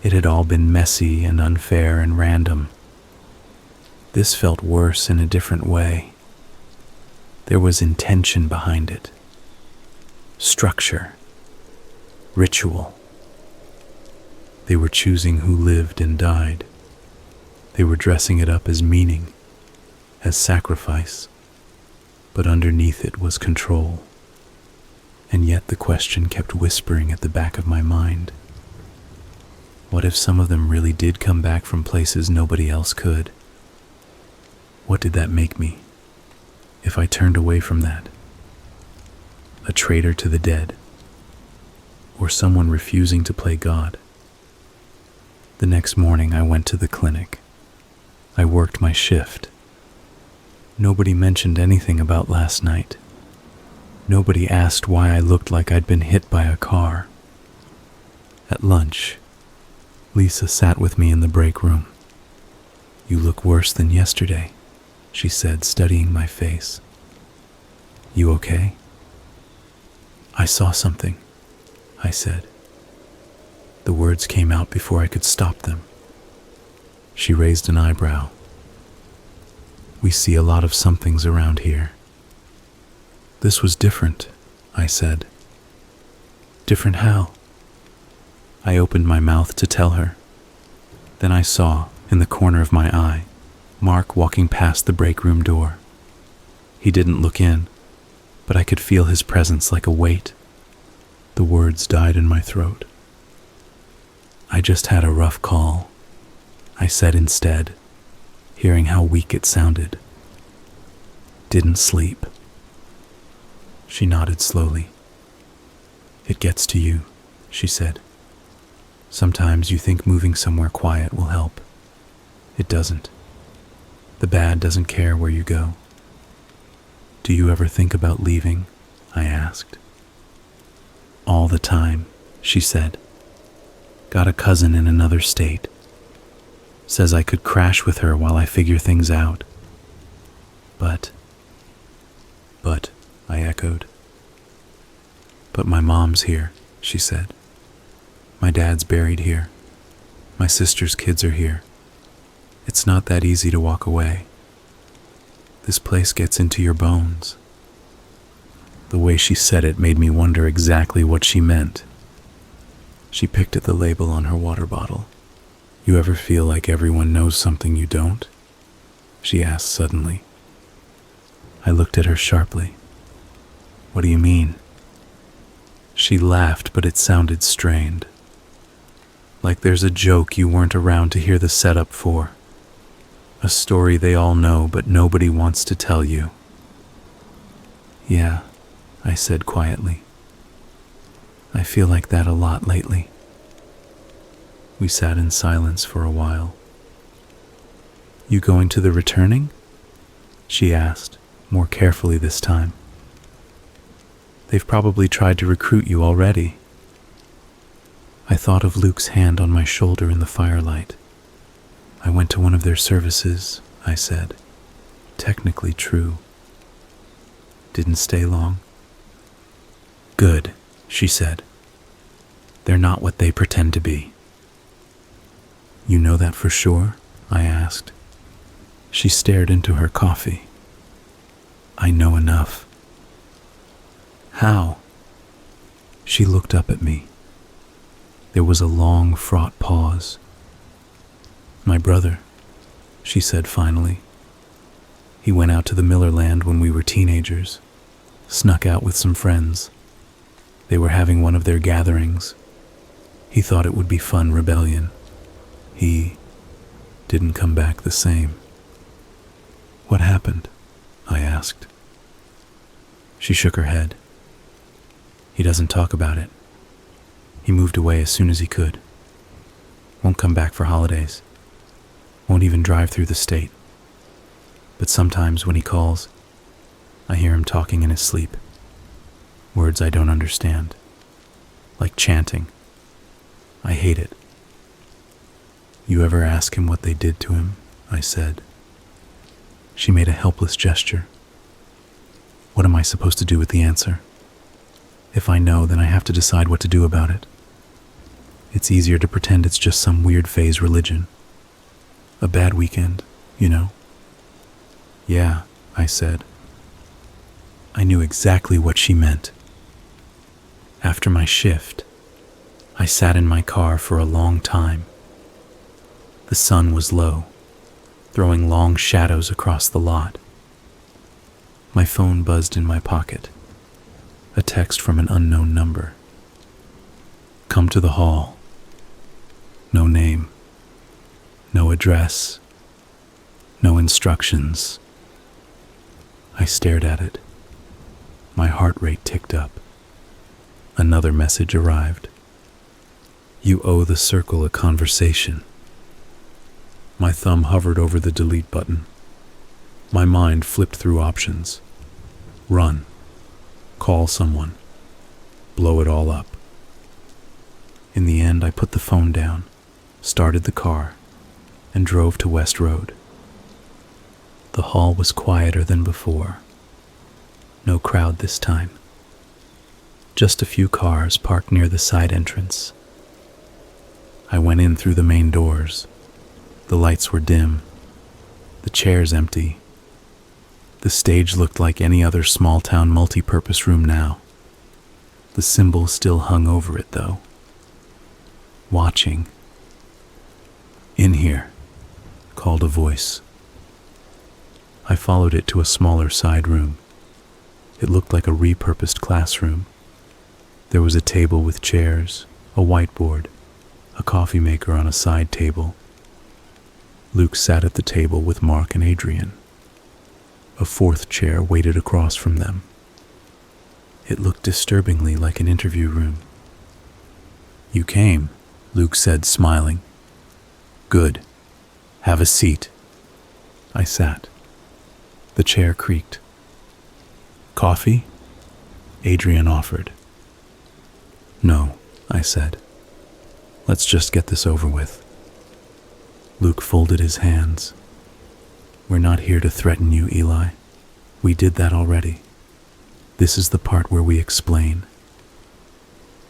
It had all been messy and unfair and random. This felt worse in a different way. There was intention behind it. Structure. Ritual. They were choosing who lived and died. They were dressing it up as meaning, as sacrifice, but underneath it was control. And yet the question kept whispering at the back of my mind. What if some of them really did come back from places nobody else could? What did that make me, if I turned away from that? A traitor to the dead, or someone refusing to play God? The next morning I went to the clinic. I worked my shift. Nobody mentioned anything about last night. Nobody asked why I looked like I'd been hit by a car. At lunch, Lisa sat with me in the break room. "You look worse than yesterday," she said, studying my face. "You okay?" "I saw something," I said. The words came out before I could stop them. She raised an eyebrow. "We see a lot of somethings around here." "This was different," I said. "Different how?" I opened my mouth to tell her. Then I saw, in the corner of my eye, Mark walking past the break room door. He didn't look in, but I could feel his presence like a weight. The words died in my throat. "I just had a rough call," I said instead, hearing how weak it sounded. "Didn't sleep." She nodded slowly. "It gets to you," she said. "Sometimes you think moving somewhere quiet will help. It doesn't. The bad doesn't care where you go." "Do you ever think about leaving?" I asked. "All the time," she said. "Got a cousin in another state. Says I could crash with her while I figure things out." But, I echoed. "But my mom's here," she said. "My dad's buried here. My sister's kids are here. It's not that easy to walk away. This place gets into your bones." The way she said it made me wonder exactly what she meant. She picked at the label on her water bottle. "You ever feel like everyone knows something you don't?" she asked suddenly. I looked at her sharply. "What do you mean?" She laughed, but it sounded strained. "Like there's a joke you weren't around to hear the setup for. A story they all know, but nobody wants to tell you." "Yeah," I said quietly. "I feel like that a lot lately." We sat in silence for a while. "You going to the returning?" she asked, more carefully this time. "They've probably tried to recruit you already." I thought of Luke's hand on my shoulder in the firelight. "I went to one of their services," I said. "Technically true. Didn't stay long." "Good," she said. "They're not what they pretend to be." "You know that for sure?" I asked. She stared into her coffee. "I know enough." "How?" She looked up at me. There was a long, fraught pause. "My brother," she said finally. "He went out to the Miller land when we were teenagers, snuck out with some friends. They were having one of their gatherings. He thought it would be fun rebellion. He didn't come back the same." "What happened?" I asked. She shook her head. "He doesn't talk about it. He moved away as soon as he could. Won't come back for holidays. Won't even drive through the state. But sometimes when he calls, I hear him talking in his sleep. Words I don't understand. Like chanting. I hate it." "You ever ask him what they did to him?" I said. She made a helpless gesture. "What am I supposed to do with the answer? If I know, then I have to decide what to do about it. It's easier to pretend it's just some weird phase religion. A bad weekend, you know?" "Yeah," I said. I knew exactly what she meant. After my shift, I sat in my car for a long time. The sun was low, throwing long shadows across the lot. My phone buzzed in my pocket. A text from an unknown number. "Come to the hall." No name. No address. No instructions. I stared at it. My heart rate ticked up. Another message arrived. "You owe the circle a conversation." My thumb hovered over the delete button. My mind flipped through options. Run. Call someone. Blow it all up. In the end, I put the phone down, started the car, and drove to West Road. The hall was quieter than before. No crowd this time. Just a few cars parked near the side entrance. I went in through the main doors. The lights were dim, the chairs empty. The stage looked like any other small-town multi-purpose room now. The symbol still hung over it, though. Watching. "In here," called a voice. I followed it to a smaller side room. It looked like a repurposed classroom. There was a table with chairs, a whiteboard, a coffee maker on a side table. Luke sat at the table with Mark and Adrian. A fourth chair waited across from them. It looked disturbingly like an interview room. "You came," Luke said, smiling. "Good. Have a seat." I sat. The chair creaked. "Coffee?" Adrian offered. "No," I said. "Let's just get this over with." Luke folded his hands. "We're not here to threaten you, Eli. We did that already. This is the part where we explain."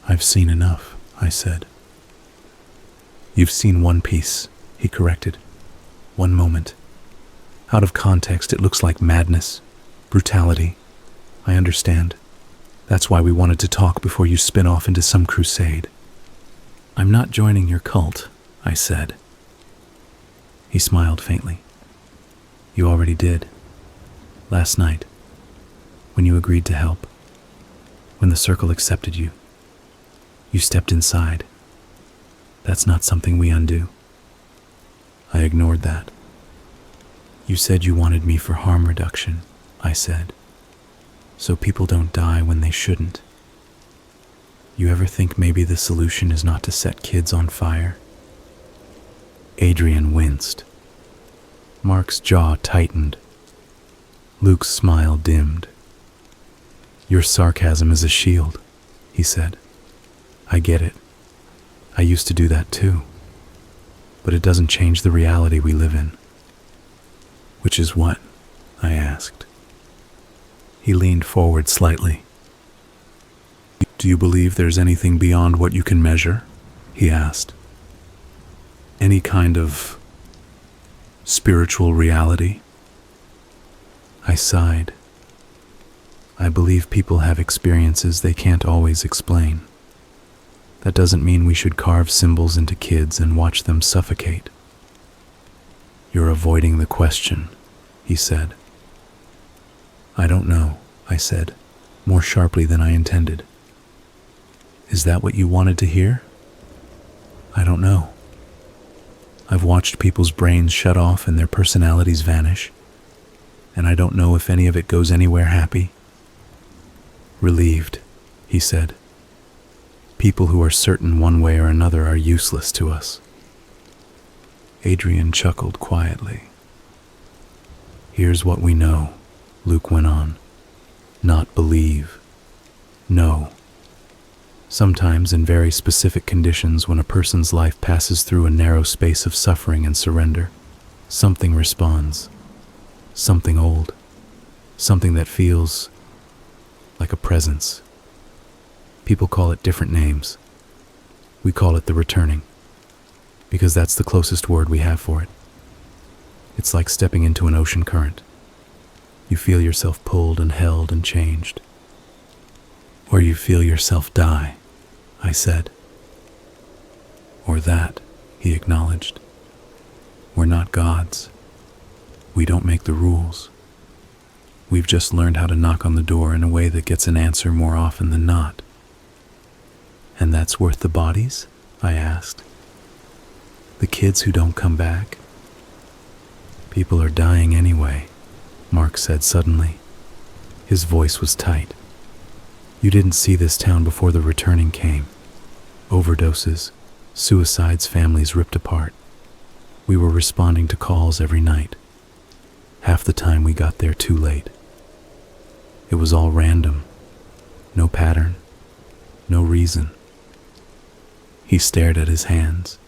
"I've seen enough," I said. "You've seen one piece," he corrected. "One moment. Out of context, it looks like madness, brutality. I understand. That's why we wanted to talk before you spin off into some crusade." "I'm not joining your cult," I said. He smiled faintly. "You already did. Last night, when you agreed to help, when the circle accepted you, you stepped inside. That's not something we undo." I ignored that. "You said you wanted me for harm reduction," I said, "so people don't die when they shouldn't. You ever think maybe the solution is not to set kids on fire?" Adrian winced. Mark's jaw tightened. Luke's smile dimmed. "Your sarcasm is a shield," he said. "I get it. I used to do that too. But it doesn't change the reality we live in." "Which is what?" I asked. He leaned forward slightly. "Do you believe there's anything beyond what you can measure?" he asked. "Any kind of spiritual reality?" I sighed. "I believe people have experiences they can't always explain. That doesn't mean we should carve symbols into kids and watch them suffocate." "You're avoiding the question," he said. "I don't know," I said, more sharply than I intended. "Is that what you wanted to hear?" "I don't know. I've watched people's brains shut off and their personalities vanish, and I don't know if any of it goes anywhere happy." "Relieved," he said. "People who are certain one way or another are useless to us." Adrian chuckled quietly. "Here's what we know," Luke went on. "Not believe. Know. Sometimes in very specific conditions, when a person's life passes through a narrow space of suffering and surrender, something responds. Something old. Something that feels like a presence. People call it different names. We call it the returning, because that's the closest word we have for it. It's like stepping into an ocean current. You feel yourself pulled and held and changed. Or you feel yourself die," I said. "Or that," he acknowledged. "We're not gods. We don't make the rules. We've just learned how to knock on the door in a way that gets an answer more often than not." "And that's worth the bodies?" I asked. "The kids who don't come back?" "People are dying anyway," Mark said suddenly. His voice was tight. "You didn't see this town before the returning came. Overdoses, suicides, families ripped apart. We were responding to calls every night. Half the time we got there too late. It was all random. No pattern. No reason. He stared at his hands.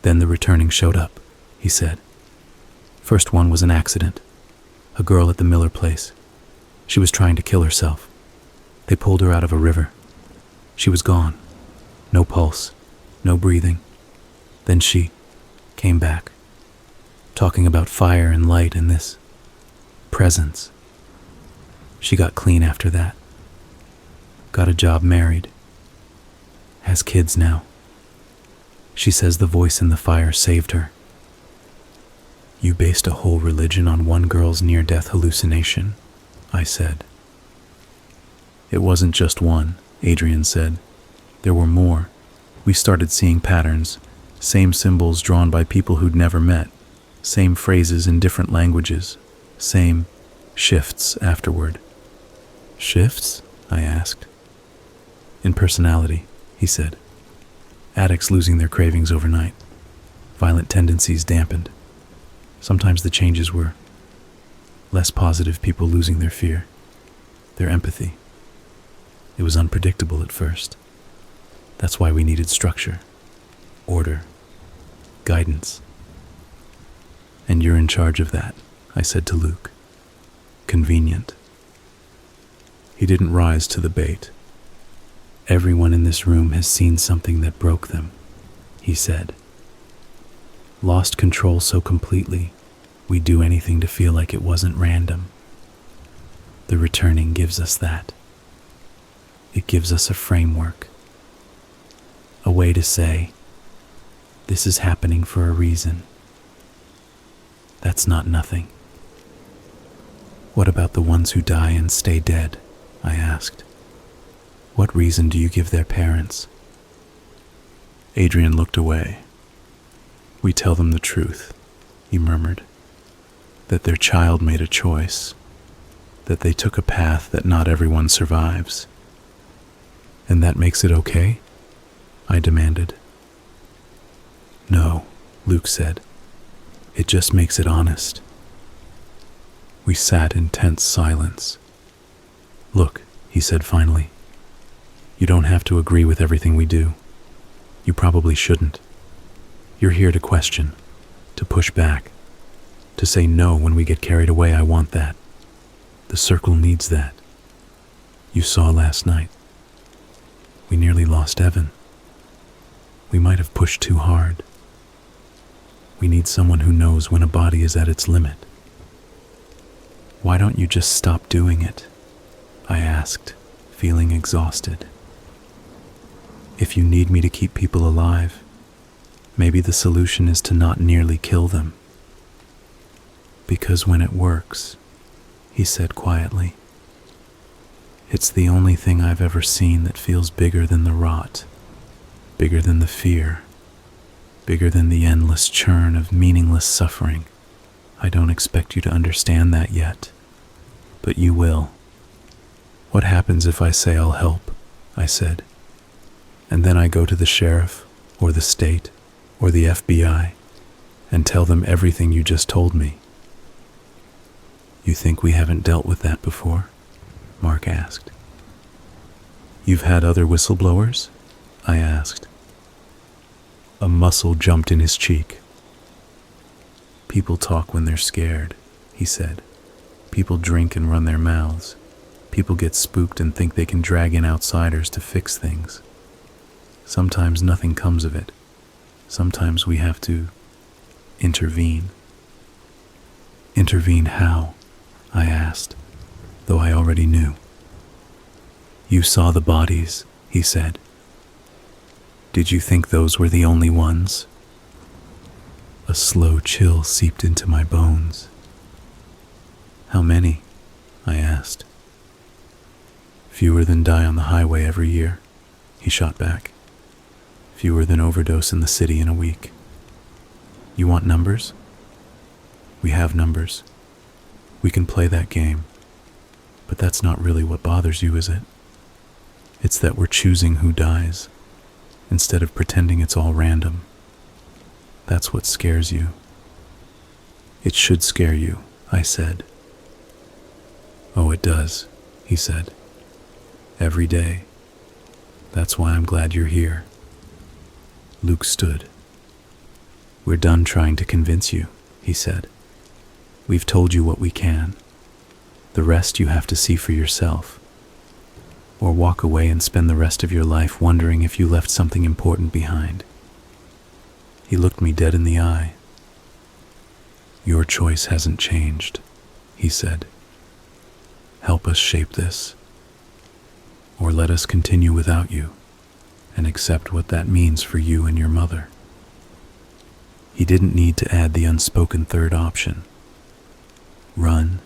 Then the returning showed up, he said. First one was an accident. A girl at the Miller place. She was trying to kill herself. They pulled her out of a river. She was gone. No pulse. No breathing. Then she came back, talking about fire and light and this presence. She got clean after that. Got a job, married. Has kids now. She says the voice in the fire saved her. You based a whole religion on one girl's near-death hallucination, I said. It wasn't just one, Adrian said. There were more. We started seeing patterns, same symbols drawn by people who'd never met, same phrases in different languages, same shifts afterward. Shifts? I asked. In personality, he said. Addicts losing their cravings overnight. Violent tendencies dampened. Sometimes the changes were less positive, people losing their fear, their empathy. It was unpredictable at first. That's why we needed structure, order, guidance. And you're in charge of that, I said to Luke. Convenient. He didn't rise to the bait. Everyone in this room has seen something that broke them, he said. Lost control so completely, we do anything to feel like it wasn't random. The returning gives us that. It gives us a framework, a way to say, this is happening for a reason. That's not nothing. What about the ones who die and stay dead? I asked. What reason do you give their parents? Adrian looked away. We tell them the truth, he murmured. That their child made a choice. That they took a path that not everyone survives. And that makes it okay? I demanded. No, Luke said. It just makes it honest. We sat in tense silence. Look, he said finally. You don't have to agree with everything we do. You probably shouldn't. You're here to question, to push back, to say no when we get carried away. I want that. The circle needs that. You saw last night. We nearly lost Evan. We might have pushed too hard. We need someone who knows when a body is at its limit. Why don't you just stop doing it? I asked, feeling exhausted. If you need me to keep people alive, maybe the solution is to not nearly kill them. Because when it works, he said quietly, it's the only thing I've ever seen that feels bigger than the rot, bigger than the fear, bigger than the endless churn of meaningless suffering. I don't expect you to understand that yet, but you will. What happens if I say I'll help? I said. And then I go to the sheriff, or the state, or the FBI, and tell them everything you just told me. You think we haven't dealt with that before? Mark asked. You've had other whistleblowers? I asked. A muscle jumped in his cheek. People talk when they're scared, he said. People drink and run their mouths. People get spooked and think they can drag in outsiders to fix things. Sometimes nothing comes of it. Sometimes we have to intervene. Intervene how? I asked, though I already knew. You saw the bodies, he said. Did you think those were the only ones? A slow chill seeped into my bones. How many? I asked. Fewer than die on the highway every year, he shot back. Fewer than overdose in the city in a week. You want numbers? We have numbers. We can play that game. But that's not really what bothers you, is it? It's that we're choosing who dies, instead of pretending it's all random. That's what scares you. It should scare you, I said. Oh, it does, he said. Every day. That's why I'm glad you're here. Luke stood. We're done trying to convince you, he said. We've told you what we can. The rest you have to see for yourself. Or walk away and spend the rest of your life wondering if you left something important behind. He looked me dead in the eye. Your choice hasn't changed, he said. Help us shape this. Or let us continue without you and accept what that means for you and your mother. He didn't need to add the unspoken third option. Run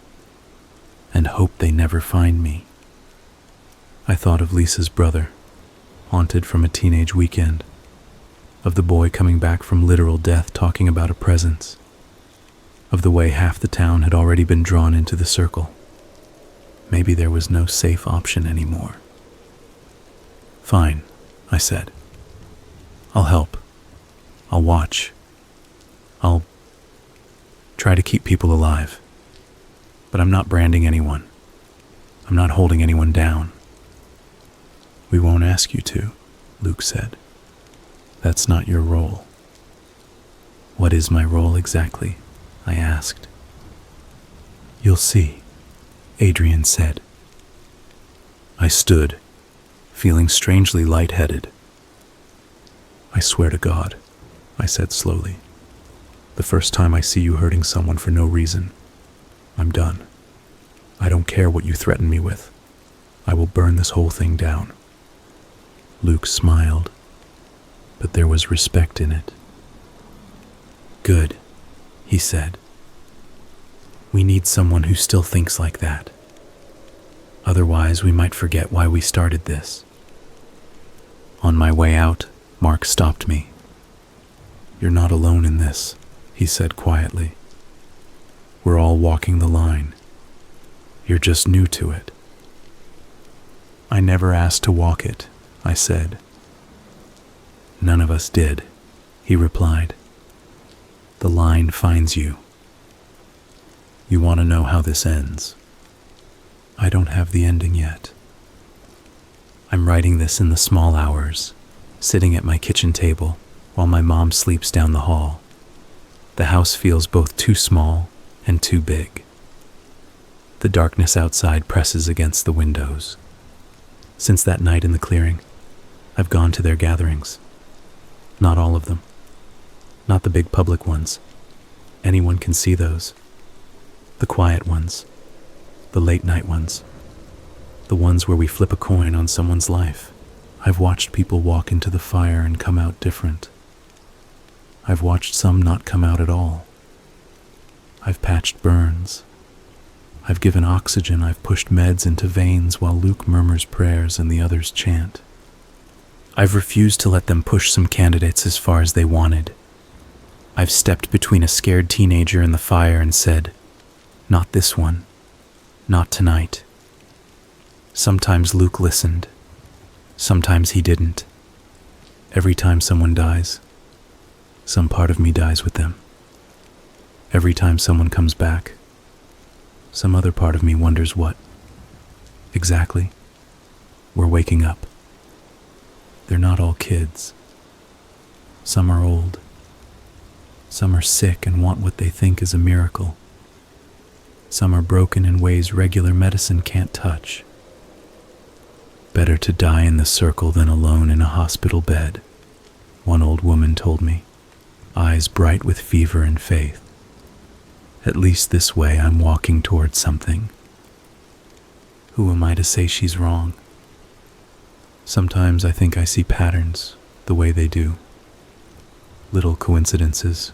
and hope they never find me. I thought of Lisa's brother, haunted from a teenage weekend, of the boy coming back from literal death talking about a presence, of the way half the town had already been drawn into the circle. Maybe there was no safe option anymore. Fine, I said. I'll help. I'll watch. I'll try to keep people alive. But I'm not branding anyone. I'm not holding anyone down. We won't ask you to, Luke said. That's not your role. What is my role exactly? I asked. You'll see, Adrian said. I stood, feeling strangely lightheaded. I swear to God, I said slowly. The first time I see you hurting someone for no reason, I'm done. I don't care what you threaten me with. I will burn this whole thing down. Luke smiled, but there was respect in it. Good, he said. We need someone who still thinks like that. Otherwise, we might forget why we started this. On my way out, Mark stopped me. You're not alone in this, he said quietly. We're all walking the line. You're just new to it. I never asked to walk it, I said. None of us did, he replied. The line finds you. You want to know how this ends? I don't have the ending yet. I'm writing this in the small hours, sitting at my kitchen table while my mom sleeps down the hall. The house feels both too small and too big. The darkness outside presses against the windows. Since that night in the clearing, I've gone to their gatherings. Not all of them. Not the big public ones. Anyone can see those. The quiet ones. The late night ones. The ones where we flip a coin on someone's life. I've watched people walk into the fire and come out different. I've watched some not come out at all. I've patched burns. I've given oxygen, I've pushed meds into veins while Luke murmurs prayers and the others chant. I've refused to let them push some candidates as far as they wanted. I've stepped between a scared teenager and the fire and said, not this one, not tonight. Sometimes Luke listened. Sometimes he didn't. Every time someone dies, some part of me dies with them. Every time someone comes back, some other part of me wonders what. Exactly. We're waking up. They're not all kids. Some are old. Some are sick and want what they think is a miracle. Some are broken in ways regular medicine can't touch. Better to die in the circle than alone in a hospital bed, one old woman told me, eyes bright with fever and faith. At least this way I'm walking towards something. Who am I to say she's wrong? Sometimes I think I see patterns the way they do. Little coincidences.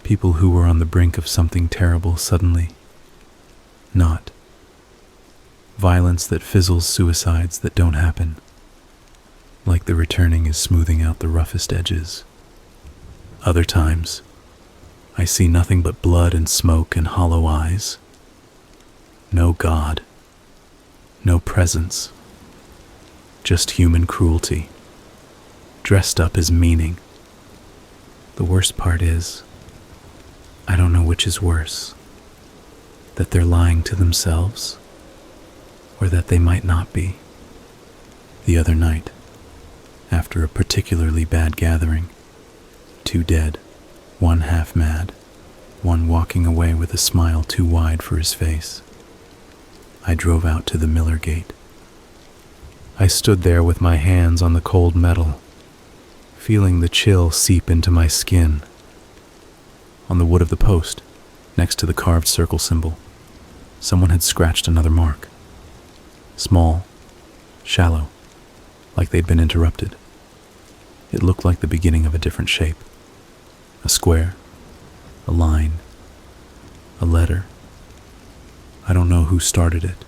People who were on the brink of something terrible suddenly not. Violence that fizzles, suicides that don't happen. Like the returning is smoothing out the roughest edges. Other times, I see nothing but blood and smoke and hollow eyes. No God. No presence. Just human cruelty, dressed up as meaning. The worst part is, I don't know which is worse, that they're lying to themselves, or that they might not be. The other night, after a particularly bad gathering, 2 dead, 1 half mad, 1 walking away with a smile too wide for his face, I drove out to the Miller Gate. I stood there with my hands on the cold metal, feeling the chill seep into my skin. On the wood of the post, next to the carved circle symbol, someone had scratched another mark. Small, shallow, like they'd been interrupted. It looked like the beginning of a different shape. A square, a line, a letter. I don't know who started it.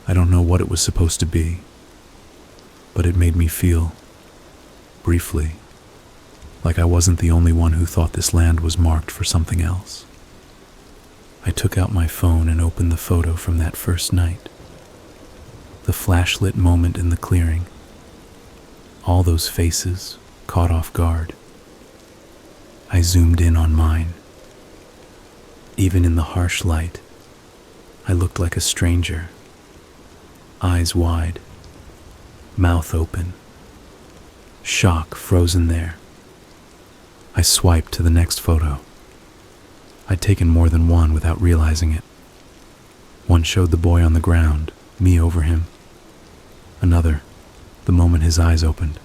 I don't know what it was supposed to be, but it made me feel, briefly, like I wasn't the only one who thought this land was marked for something else. I took out my phone and opened the photo from that first night. The flashlit moment in the clearing. All those faces caught off guard. I zoomed in on mine. Even in the harsh light, I looked like a stranger. Eyes wide, mouth open, shock frozen there. I swiped to the next photo. I'd taken more than one without realizing it. One showed the boy on the ground, me over him. Another, the moment his eyes opened.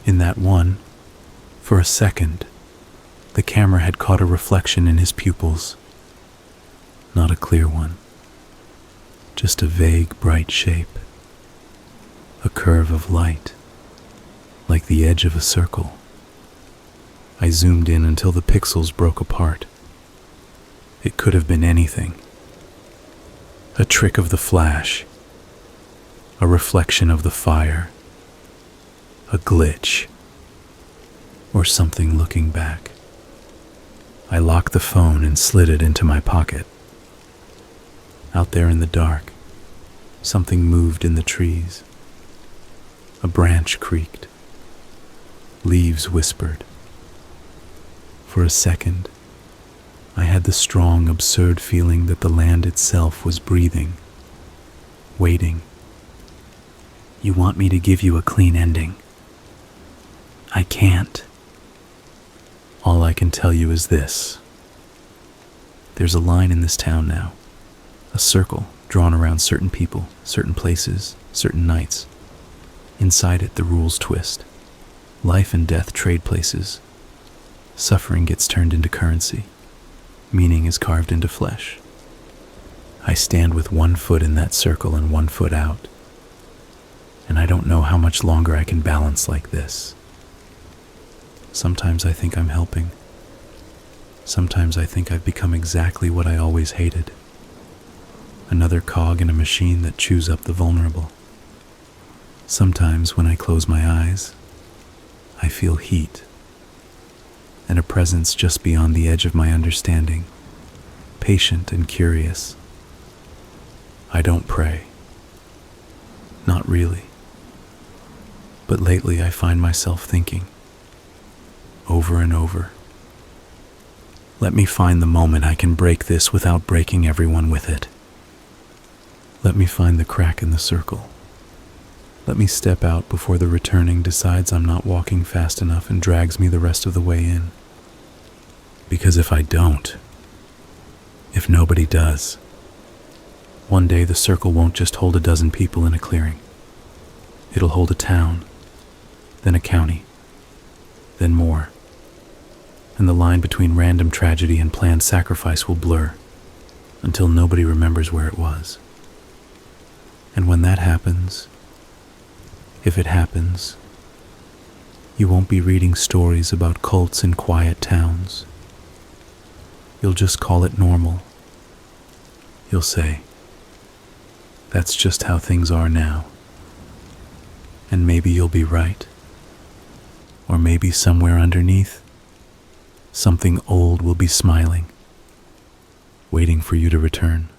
In that one, for a second, the camera had caught a reflection in his pupils. Not a clear one, just a vague, bright shape. A curve of light, like the edge of a circle. I zoomed in until the pixels broke apart. It could have been anything. A trick of the flash, a reflection of the fire, a glitch, or something looking back. I locked the phone and slid it into my pocket. Out there in the dark, something moved in the trees. A branch creaked. Leaves whispered. For a second, I had the strong, absurd feeling that the land itself was breathing, waiting. You want me to give you a clean ending? I can't. All I can tell you is this. There's a line in this town now, a circle drawn around certain people, certain places, certain nights. Inside it, the rules twist. Life and death trade places. Suffering gets turned into currency. Meaning is carved into flesh. I stand with 1 foot in that circle and 1 foot out. And I don't know how much longer I can balance like this. Sometimes I think I'm helping. Sometimes I think I've become exactly what I always hated. Another cog in a machine that chews up the vulnerable. Sometimes when I close my eyes, I feel heat and a presence just beyond the edge of my understanding, patient and curious. I don't pray. Not really. But lately I find myself thinking, over and over, let me find the moment I can break this without breaking everyone with it. Let me find the crack in the circle. Let me step out before the returning decides I'm not walking fast enough and drags me the rest of the way in. Because if I don't, if nobody does, one day the circle won't just hold a dozen people in a clearing. It'll hold a town, then a county, then more. And the line between random tragedy and planned sacrifice will blur until nobody remembers where it was. And when that happens, if it happens, you won't be reading stories about cults in quiet towns. You'll just call it normal. You'll say, that's just how things are now. And maybe you'll be right. Or maybe somewhere underneath, something old will be smiling, waiting for you to return.